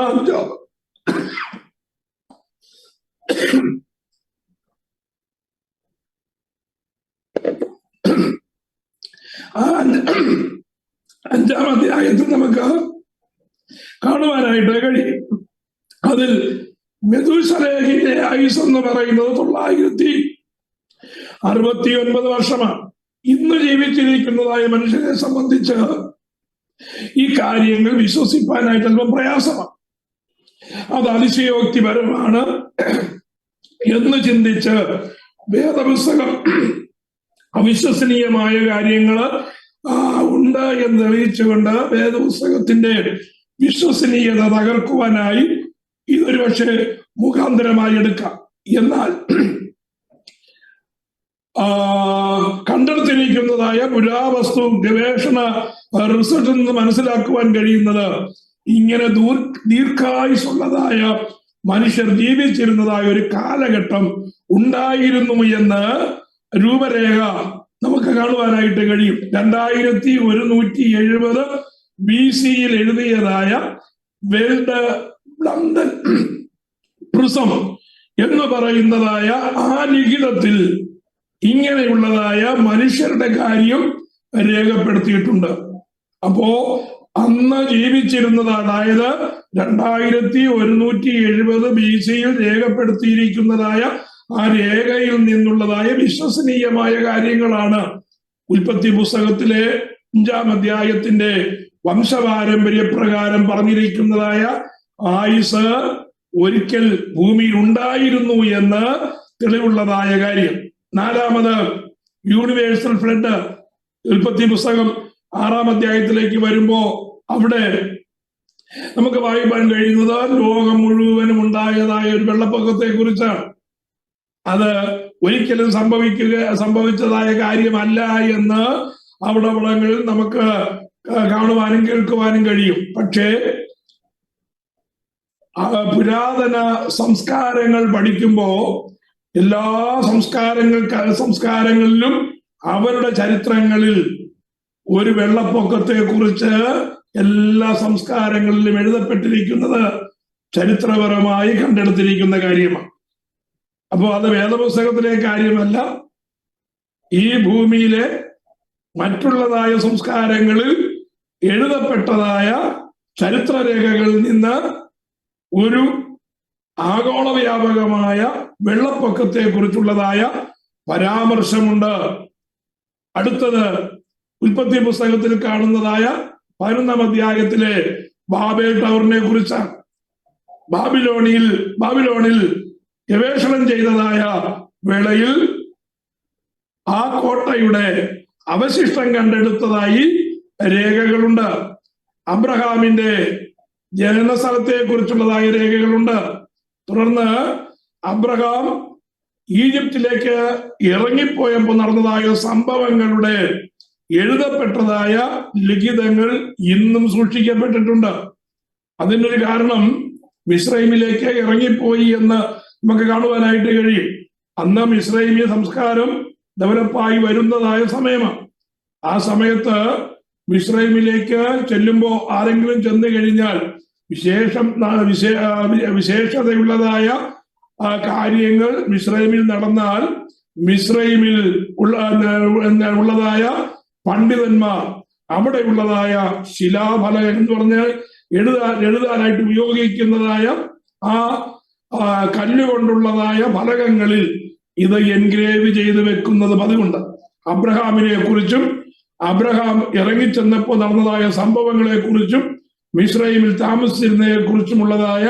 5-ാം അധ്യായത്തിൽ നമുക്ക് കാണുവാനായിട്ട് കഴിയും. അതിൽ മെഥൂശലേഹിന്റെ ആയുസ് എന്ന് പറയുന്നത് 969 വർഷമാണ്. ഇന്ന് ജീവിച്ചിരിക്കുന്നതായ മനുഷ്യനെ സംബന്ധിച്ച് ഈ കാര്യങ്ങൾ വിശ്വസിപ്പാനായിട്ട് അല്പം പ്രയാസമാണ്. അത് അതിശയോക്തിപരമാണ് എന്ന് ചിന്തിച്ച് വേദപുസ്തകം അവിശ്വസനീയമായ കാര്യങ്ങൾ ഉണ്ട് എന്ന് തെളിയിച്ചുകൊണ്ട് വേദപുസ്തകത്തിന്റെ വിശ്വസനീയത തകർക്കുവാനായി ഇതൊരു പക്ഷേ മുഖാന്തരമായി എടുക്കാം. എന്നാൽ കണ്ടെടുത്തിരിക്കുന്നതായ പുരാവസ്തു ഗവേഷണ റിസർച്ചിൽ നിന്ന് മനസ്സിലാക്കുവാൻ കഴിയുന്നത് ഇങ്ങനെ ദീർഘായുസുള്ളതായ മനുഷ്യർ ജീവിച്ചിരുന്നതായ ഒരു കാലഘട്ടം ഉണ്ടായിരുന്നു എന്ന് രൂപരേഖ നമുക്ക് കാണുവാനായിട്ട് കഴിയും. 2170 BC എഴുതിയതായ വേൾഡ് ലണ്ടൻ പ്രിസം എന്ന് പറയുന്നതായ ആ ലിഖിതത്തിൽ ഇങ്ങനെയുള്ളതായ മനുഷ്യരുടെ കാര്യം രേഖപ്പെടുത്തിയിട്ടുണ്ട്. അപ്പോ അന്ന് ജീവിച്ചിരുന്നത്, അതായത് 2170 BC രേഖപ്പെടുത്തിയിരിക്കുന്നതായ ആ രേഖയിൽ നിന്നുള്ളതായ വിശ്വസനീയമായ കാര്യങ്ങളാണ് ഉൽപ്പത്തി പുസ്തകത്തിലെ 5-ാം അധ്യായത്തിന്റെ വംശപാരമ്പര്യ പ്രകാരം പറഞ്ഞിരിക്കുന്നതായ ആയുസ് ഒരിക്കൽ ഭൂമിയിൽ ഉണ്ടായിരുന്നു എന്ന് തെളിവുള്ളതായ കാര്യം. 4-ാമത് യൂണിവേഴ്സൽ ഫ്ലഡ് ഉൽപ്പത്തി പുസ്തകം 6-ാം അധ്യായത്തിലേക്ക് വരുമ്പോ അവിടെ നമുക്ക് വായിക്കാൻ കഴിയുന്നത് ലോകം മുഴുവനും ഉണ്ടായതായ ഒരു വെള്ളപ്പൊക്കത്തെ കുറിച്ചാണ്. അത് ഒരിക്കലും സംഭവിച്ചതായ കാര്യമല്ല എന്ന് അവിടങ്ങളിൽ നമുക്ക് കാണുവാനും കേൾക്കുവാനും കഴിയും. പക്ഷേ പുരാതന സംസ്കാരങ്ങൾ പഠിക്കുമ്പോ എല്ലാ സംസ്കാരങ്ങളിലും അവരുടെ ചരിത്രങ്ങളിൽ ഒരു വെള്ളപ്പൊക്കത്തെ കുറിച്ച് എല്ലാ സംസ്കാരങ്ങളിലും എഴുതപ്പെട്ടിരിക്കുന്നത് ചരിത്രപരമായി കണ്ടെടുത്തിരിക്കുന്ന കാര്യമാണ്. അപ്പോൾ അത് വേദപുസ്തകത്തിലെ കാര്യമല്ല, ഈ ഭൂമിയിലെ മറ്റുള്ളതായ സംസ്കാരങ്ങളിൽ എഴുതപ്പെട്ടതായ ചരിത്രരേഖകളിൽ നിന്ന് ഒരു ആഗോള വ്യാപകമായ വെള്ളപ്പൊക്കത്തെ കുറിച്ചുള്ളതായ പരാമർശമുണ്ട്. അടുത്തത് ഉൽപ്പത്തി പുസ്തകത്തിൽ കാണുന്നതായ 11-ാം അധ്യായത്തിലെ ബാബേൽ ടവറിനെ കുറിച്ചാണ്. ബാബിലോണിൽ ഗവേഷണം ചെയ്തതായ വേളയിൽ ആ കോട്ടയുടെ അവശിഷ്ടം കണ്ടെടുത്തതായി രേഖകളുണ്ട്. അബ്രഹാമിന്റെ ജനനസ്ഥലത്തെ കുറിച്ചുള്ളതായ രേഖകളുണ്ട്. തുടർന്ന് അബ്രഹാം ഈജിപ്തിലേക്ക് ഇറങ്ങിപ്പോയപ്പോൾ നടന്നതായ സംഭവങ്ങളുടെ എഴുതപ്പെട്ടതായ ലിഖിതങ്ങൾ ഇന്നും സൂക്ഷിക്കപ്പെട്ടിട്ടുണ്ട്. അതിനൊരു കാരണം മിസ്രൈമിലേക്ക് ഇറങ്ങിപ്പോയി എന്ന് നമുക്ക് കാണുവാനായിട്ട് കഴിയും. അന്ന് മിസ്രൈമിയ സംസ്കാരം ഡെവലപ്പായി വരുന്നതായ സമയമാണ്. ആ സമയത്ത് മിസ്രൈമിലേക്ക് ചെല്ലുമ്പോ ആരെങ്കിലും ചെന്ന് കഴിഞ്ഞാൽ വിശേഷതയുള്ളതായ കാര്യങ്ങൾ മിസ്രൈമിൽ നടന്നാൽ മിസ്രൈമിൽ ഉള്ളതായ പണ്ഡിതന്മാർ അവിടെ ഉള്ളതായ ശിലാഫലകം എന്ന് പറഞ്ഞാൽ എഴുതാനായിട്ട് ഉപയോഗിക്കുന്നതായ ആ കല്ലുകൊണ്ടുള്ളതായ ഫലകങ്ങളിൽ ഇത് എൻഗ്രേവ് ചെയ്ത് വെക്കുന്നത് പതിവുണ്ട്. അബ്രഹാമിനെ കുറിച്ചും അബ്രഹാം ഇറങ്ങിച്ചെന്നപ്പോൾ നടന്നതായ സംഭവങ്ങളെ കുറിച്ചും മിസ്രൈമിൽ താമസിച്ചിരുന്നതിനെ കുറിച്ചുമുള്ളതായ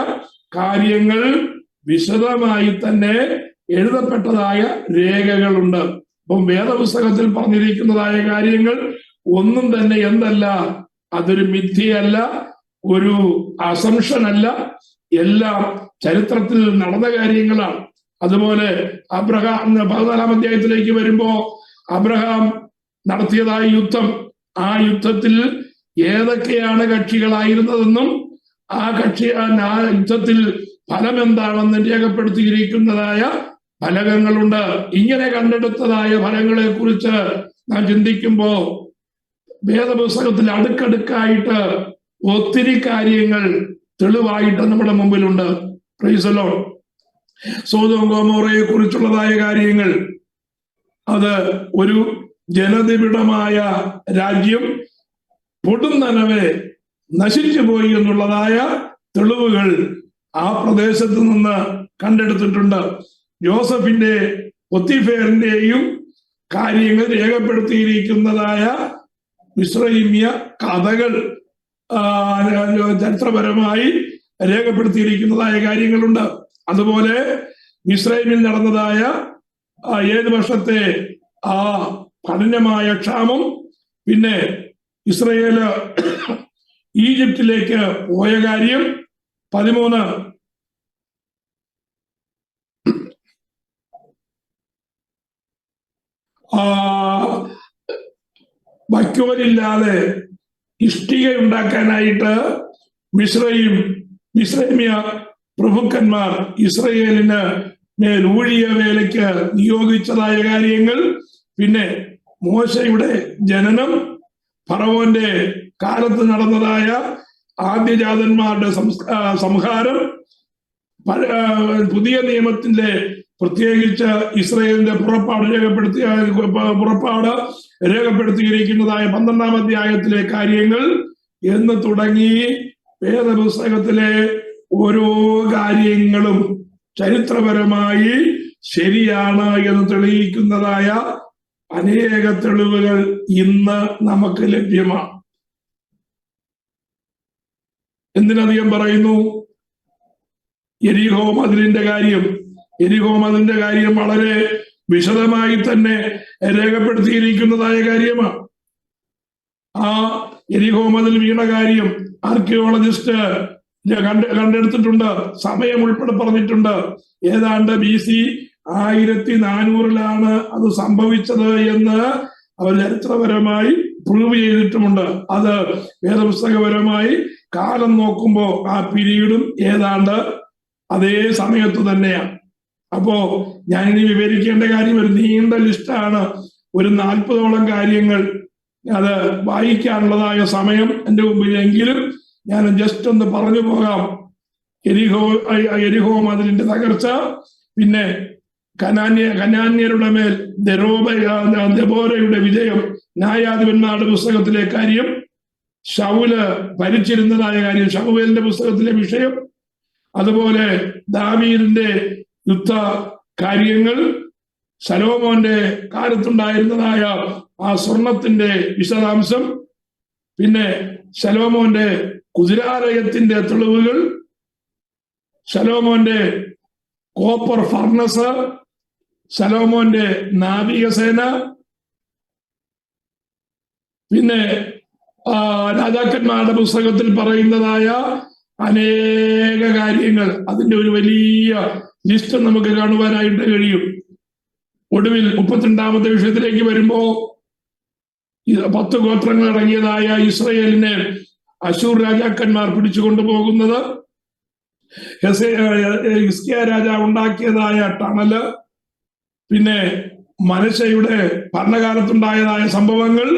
കാര്യങ്ങൾ വിശദമായി തന്നെ എഴുതപ്പെട്ടതായ രേഖകളുണ്ട്. അപ്പം വേദപുസ്തകത്തിൽ പറഞ്ഞിരിക്കുന്നതായ കാര്യങ്ങൾ ഒന്നും തന്നെ എന്തല്ല, അതൊരു മിഥ്യയല്ല, ഒരു അസംഷൻ അല്ല, എല്ലാം ചരിത്രത്തിൽ നടന്ന കാര്യങ്ങളാണ്. അതുപോലെ അബ്രഹാം 14-ാം അധ്യായത്തിലേക്ക് വരുമ്പോ അബ്രഹാം നടത്തിയതായ യുദ്ധം, ആ യുദ്ധത്തിൽ ഏതൊക്കെയാണ് കക്ഷികളായിരുന്നതെന്നും ആ യുദ്ധത്തിൽ ഫലം എന്താണെന്ന് രേഖപ്പെടുത്തിയിരിക്കുന്നതായ ഫലകങ്ങളുണ്ട്. ഇങ്ങനെ കണ്ടെടുത്തതായ ഫലങ്ങളെ കുറിച്ച് നാം ചിന്തിക്കുമ്പോ വേദപുസ്തകത്തിൽ അടുക്കടുക്കായിട്ട് ഒത്തിരി കാര്യങ്ങൾ തെളിവായിട്ട് നമ്മുടെ മുമ്പിലുണ്ട്. Praise the Lord. സോദോം ഗൊമോറയെ കുറിച്ചുള്ളതായ കാര്യങ്ങൾ, അത് ഒരു ജനനിബിഡമായ രാജ്യം പൊടുന്നനവെ നശിച്ചു പോയി എന്നുള്ളതായ തെളിവുകൾ ആ പ്രദേശത്ത് നിന്ന് കണ്ടെടുത്തിട്ടുണ്ട്. ജോസഫിന്റെ പൊത്തിഫേറിന്റെയും കാര്യങ്ങൾ രേഖപ്പെടുത്തിയിരിക്കുന്നതായ മിസ്രൈമ്യ കഥകൾ ചരിത്രപരമായി രേഖപ്പെടുത്തിയിരിക്കുന്നതായ കാര്യങ്ങളുണ്ട്. അതുപോലെ മിസ്രൈമിൽ നടന്നതായ 7 വർഷത്തെ ആ കഠിനമായ ക്ഷാമം, പിന്നെ ഇസ്രയേല് ഈജിപ്തിലേക്ക് പോയ കാര്യം, 13 ആ വൈക്കോലില്ലാതെ ഇഷ്ടിക ഉണ്ടാക്കാനായിട്ട് മിശ്രൈമ്യ പ്രഭുക്കന്മാർ ഇസ്രയേലിന് മേൽ ഊഴിയ വേലയ്ക്ക് നിയോഗിച്ചതായ കാര്യങ്ങൾ, പിന്നെ മോശയുടെ ജനനം, ഫറവോന്റെ കാലത്ത് നടന്നതായ ആദ്യജാതന്മാരുടെ സംഹാരം, പുതിയ നിയമത്തിന്റെ പ്രത്യേകിച്ച് ഇസ്രയേലിന്റെ പുറപ്പാട് രേഖപ്പെടുത്തിയിരിക്കുന്നതായ 12-ാം അധ്യായത്തിലെ കാര്യങ്ങൾ എന്ന് തുടങ്ങി വേദപുസ്തകത്തിലെ ഓരോ കാര്യങ്ങളും ചരിത്രപരമായി ശരിയാണ് എന്ന് തെളിയിക്കുന്നതായ അനേക തെളിവുകൾ ഇന്ന് നമുക്ക് ലഭ്യമാണ്. എന്തിനധികം പറയുന്നു? യെരിഹോ മതിലിന്റെ കാര്യം വളരെ വിശദമായി തന്നെ രേഖപ്പെടുത്തിയിരിക്കുന്നതായ കാര്യമാണ്. ആ യെരിഹോ മതിൽ വീണ കാര്യം ആർക്കിയോളജിസ്റ്റ് കണ്ടെടുത്തിട്ടുണ്ട്, സമയം ഉൾപ്പെടെ പറഞ്ഞിട്ടുണ്ട്. ഏതാണ്ട് BC 1400 അത് സംഭവിച്ചത് എന്ന് അവർ ചരിത്രപരമായി പ്രൂവ് ചെയ്തിട്ടുമുണ്ട്. അത് വേദപുസ്തകപരമായി കാലം നോക്കുമ്പോൾ ആ പീരീഡും ഏതാണ്ട് അതേ സമയത്ത് തന്നെയാണ്. അപ്പോ ഞാനിനി വിവരിക്കേണ്ട കാര്യം ഒരു നീണ്ട ലിസ്റ്റാണ്, ഒരു 40ഓളം കാര്യങ്ങൾ. അത് വായിക്കാനുള്ളതായ സമയം എൻ്റെ മുമ്പിലെങ്കിലും ഞാൻ ജസ്റ്റ് ഒന്ന് പറഞ്ഞു പോകാം. യെരിഹോ മതിലിന്റെ തകർച്ച, പിന്നെ കനാന്യരുടെ മേൽ ദെബോരയുടെ വിജയം, ന്യായാധിപന്മാരുടെ പുസ്തകത്തിലെ കാര്യം, ശൗല് ഭരിച്ചിരുന്നതായ കാര്യം, ശമൂവേലിന്റെ പുസ്തകത്തിലെ വിഷയം, അതുപോലെ ദാവീദിന്റെ യുദ്ധ കാര്യങ്ങൾ, ശലോമോന്റെ കാലത്തുണ്ടായിരുന്നതായ ആ സ്വർണത്തിന്റെ വിശദാംശം, പിന്നെ ശലോമോന്റെ കുതിരാലയത്തിന്റെ തെളിവുകൾ, ശലോമോന്റെ കോപ്പർ ഫർണസ്, ശലോമോന്റെ നാവികസേന, പിന്നെ രാജാക്കന്മാരുടെ പുസ്തകത്തിൽ പറയുന്നതായ അനേക കാര്യങ്ങൾ. അതിന്റെ ഒരു വലിയ ലിസ്റ്റ് നമുക്ക് കാണുവാനായിട്ട് കഴിയും. ഒടുവിൽ 32-ാമത്തെ വിഷയത്തിലേക്ക് വരുമ്പോ 10 ഗോത്രങ്ങൾ അടങ്ങിയതായ ഇസ്രയേലിനെ അശൂർ രാജാക്കന്മാർ പിടിച്ചുകൊണ്ടുപോകുന്നത്, ഹിസ്കിയ രാജാവ് ഉണ്ടാക്കിയതായ ടണല്, പിന്നെ മനശ്ശെയുടെ ഭരണകാലത്തുണ്ടായതായ സംഭവങ്ങൾ,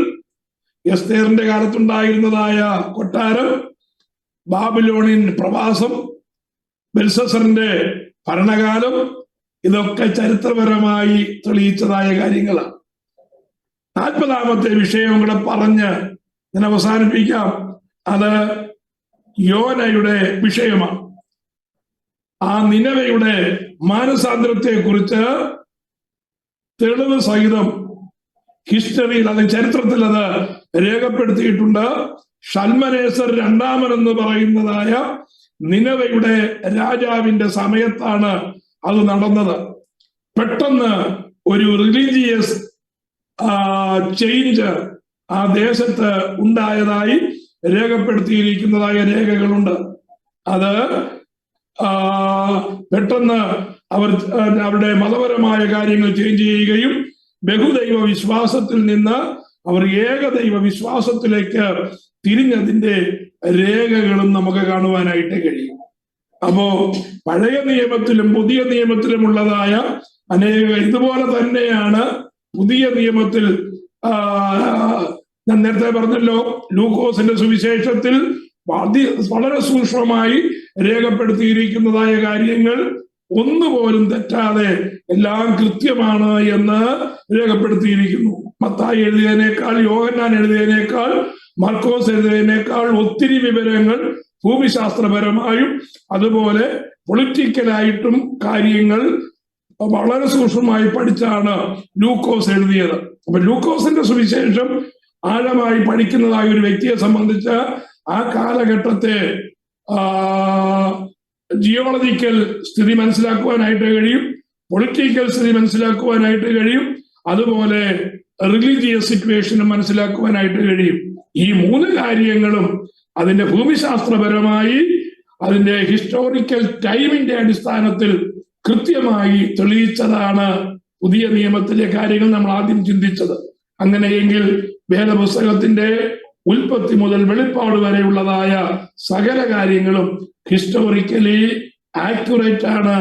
എസ്തേറിന്റെ കാലത്തുണ്ടായിരുന്നതായ കൊട്ടാരം, ബാബിലോണിൻ പ്രവാസം, ബെൽസസറിന്റെ ഭരണകാലം, ഇതൊക്കെ ചരിത്രപരമായി തെളിയിച്ചതായ കാര്യങ്ങളാണ്. 40ാമത്തെ വിഷയം കൂടെ പറഞ്ഞ് ഞാൻ അവസാനിപ്പിക്കാം. അത് യോനയുടെ വിഷയമാണ്. ആ നിനവയുടെ മാനസാന്തരത്തെ കുറിച്ച് തെളിവ് സഹിതം ഹിസ്റ്ററിയിൽ, അല്ലെങ്കിൽ ചരിത്രത്തിൽ അത് രേഖപ്പെടുത്തിയിട്ടുണ്ട്. ഷൽമനേസർ രണ്ടാമൻ എന്ന് പറയുന്നതായ നിനവയുടെ രാജാവിന്റെ സമയത്താണ് അത് നടന്നത്. പെട്ടെന്ന് ഒരു റിലീജിയസ് ചേഞ്ച് ആ ദേശത്ത് ഉണ്ടായതായി രേഖപ്പെടുത്തിയിരിക്കുന്നതായ രേഖകളുണ്ട്. അത് പെട്ടെന്ന് അവരുടെ മതപരമായ കാര്യങ്ങൾ ചേഞ്ച് ചെയ്യുകയും ബഹുദൈവ വിശ്വാസത്തിൽ നിന്ന് അവർ ഏകദൈവ വിശ്വാസത്തിലേക്ക് തിരിഞ്ഞതിന്റെ രേഖകളും നമുക്ക് കാണുവാനായിട്ട് കഴിയും. അപ്പോ പഴയ നിയമത്തിലും പുതിയ നിയമത്തിലുമുള്ളതായ അനേക, ഇതുപോലെ തന്നെയാണ് പുതിയ നിയമത്തിൽ. ഞാൻ നേരത്തെ പറഞ്ഞല്ലോ, ലൂക്കോസിന്റെ സുവിശേഷത്തിൽ വളരെ സൂക്ഷ്മമായി രേഖപ്പെടുത്തിയിരിക്കുന്നതായ കാര്യങ്ങൾ ഒന്നുപോലും തെറ്റാതെ എല്ലാം കൃത്യമാണ് എന്ന് രേഖപ്പെടുത്തിയിരിക്കുന്നു. മത്തായി എഴുതിയതിനേക്കാൾ, യോഹന്നാൻ എഴുതിയതിനേക്കാൾ, മർക്കോസ് എഴുതിയതിനേക്കാൾ ഒത്തിരി വിവരങ്ങൾ ഭൂമിശാസ്ത്രപരമായും അതുപോലെ പൊളിറ്റിക്കലായിട്ടും കാര്യങ്ങൾ വളരെ സൂക്ഷ്മമായി പഠിച്ചാണ് ലൂക്കോസ് എഴുതിയത്. അപ്പൊ ലൂക്കോസിന്റെ സുവിശേഷം ആഴമായി പഠിക്കുന്നതായ ഒരു വ്യക്തിയെ സംബന്ധിച്ച് ആ കാലഘട്ടത്തെ ജിയോളജിക്കൽ സ്ഥിതി മനസ്സിലാക്കുവാനായിട്ട് കഴിയും, പൊളിറ്റിക്കൽ സ്ഥിതി മനസ്സിലാക്കുവാനായിട്ട് കഴിയും, അതുപോലെ റിലീജിയസ് സിറ്റുവേഷനും മനസ്സിലാക്കുവാനായിട്ട് കഴിയും. ഈ 3 കാര്യങ്ങളും അതിന്റെ ഭൂമിശാസ്ത്രപരമായി അതിന്റെ ഹിസ്റ്റോറിക്കൽ ടൈമിന്റെ അടിസ്ഥാനത്തിൽ കൃത്യമായി തെളിയിച്ചതാണ് പുതിയ നിയമത്തിലെ കാര്യങ്ങൾ നമ്മൾ ആദ്യം ചിന്തിച്ചത്. അങ്ങനെയെങ്കിൽ വേദപുസ്തകത്തിന്റെ ഉൽപ്പത്തി മുതൽ വെളിപ്പാട് വരെയുള്ളതായ സകല കാര്യങ്ങളും ഹിസ്റ്റോറിക്കലി ആക്യുറേറ്റ് ആണ്.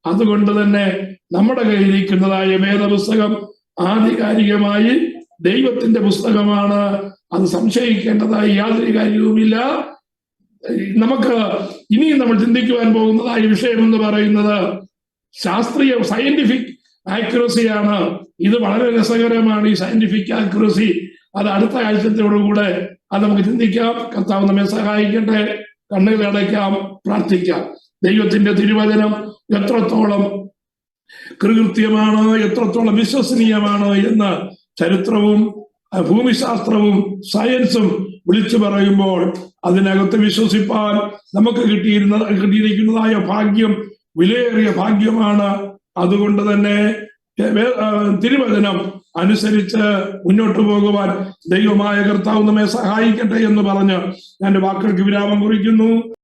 അതുകൊണ്ട് തന്നെ നമ്മുടെ കയ്യിലിരിക്കുന്നതായ വേദപുസ്തകം ആധികാരികമായി ദൈവത്തിന്റെ പുസ്തകമാണ്. അത് സംശയിക്കേണ്ടതായി യാതൊരു കാര്യവുമില്ല. നമുക്ക് ഇനിയും നമ്മൾ ചിന്തിക്കുവാൻ പോകുന്നതായ വിഷയം എന്ന് പറയുന്നത് ശാസ്ത്രീയ സയന്റിഫിക് ആക്യുറസിയാണ്. ഇത് വളരെ രസകരമാണ്, ഈ സയന്റിഫിക് ആക്യുറസി. അത് അടുത്ത ആഴ്ചത്തോടുകൂടെ അത് നമുക്ക് ചിന്തിക്കാം. കർത്താവ് നമ്മെ സഹായിക്കട്ടെ. കണ്ണുകൾ അടയ്ക്കാം, പ്രാർത്ഥിക്കാം. ദൈവത്തിന്റെ തിരുവചനം എത്രത്തോളം കൃത്യമാണ്, എത്രത്തോളം വിശ്വസനീയമാണ് എന്ന് ചരിത്രവും ഭൂമിശാസ്ത്രവും സയൻസും വിളിച്ചു പറയുമ്പോൾ അതിനകത്ത് വിശ്വസിപ്പാൻ നമുക്ക് കിട്ടിയിരിക്കുന്നതായ ഭാഗ്യം വിലയേറിയ ഭാഗ്യമാണ്. അതുകൊണ്ട് തന്നെ തിരുവചനം അനുസരിച്ച് മുന്നോട്ട് പോകുവാൻ ദൈവമായ കർത്താവ് നമ്മെ സഹായിക്കട്ടെ എന്ന് പറഞ്ഞ് ഞാൻ വാക്കുകൾക്ക് വിരാമം കുറിക്കുന്നു.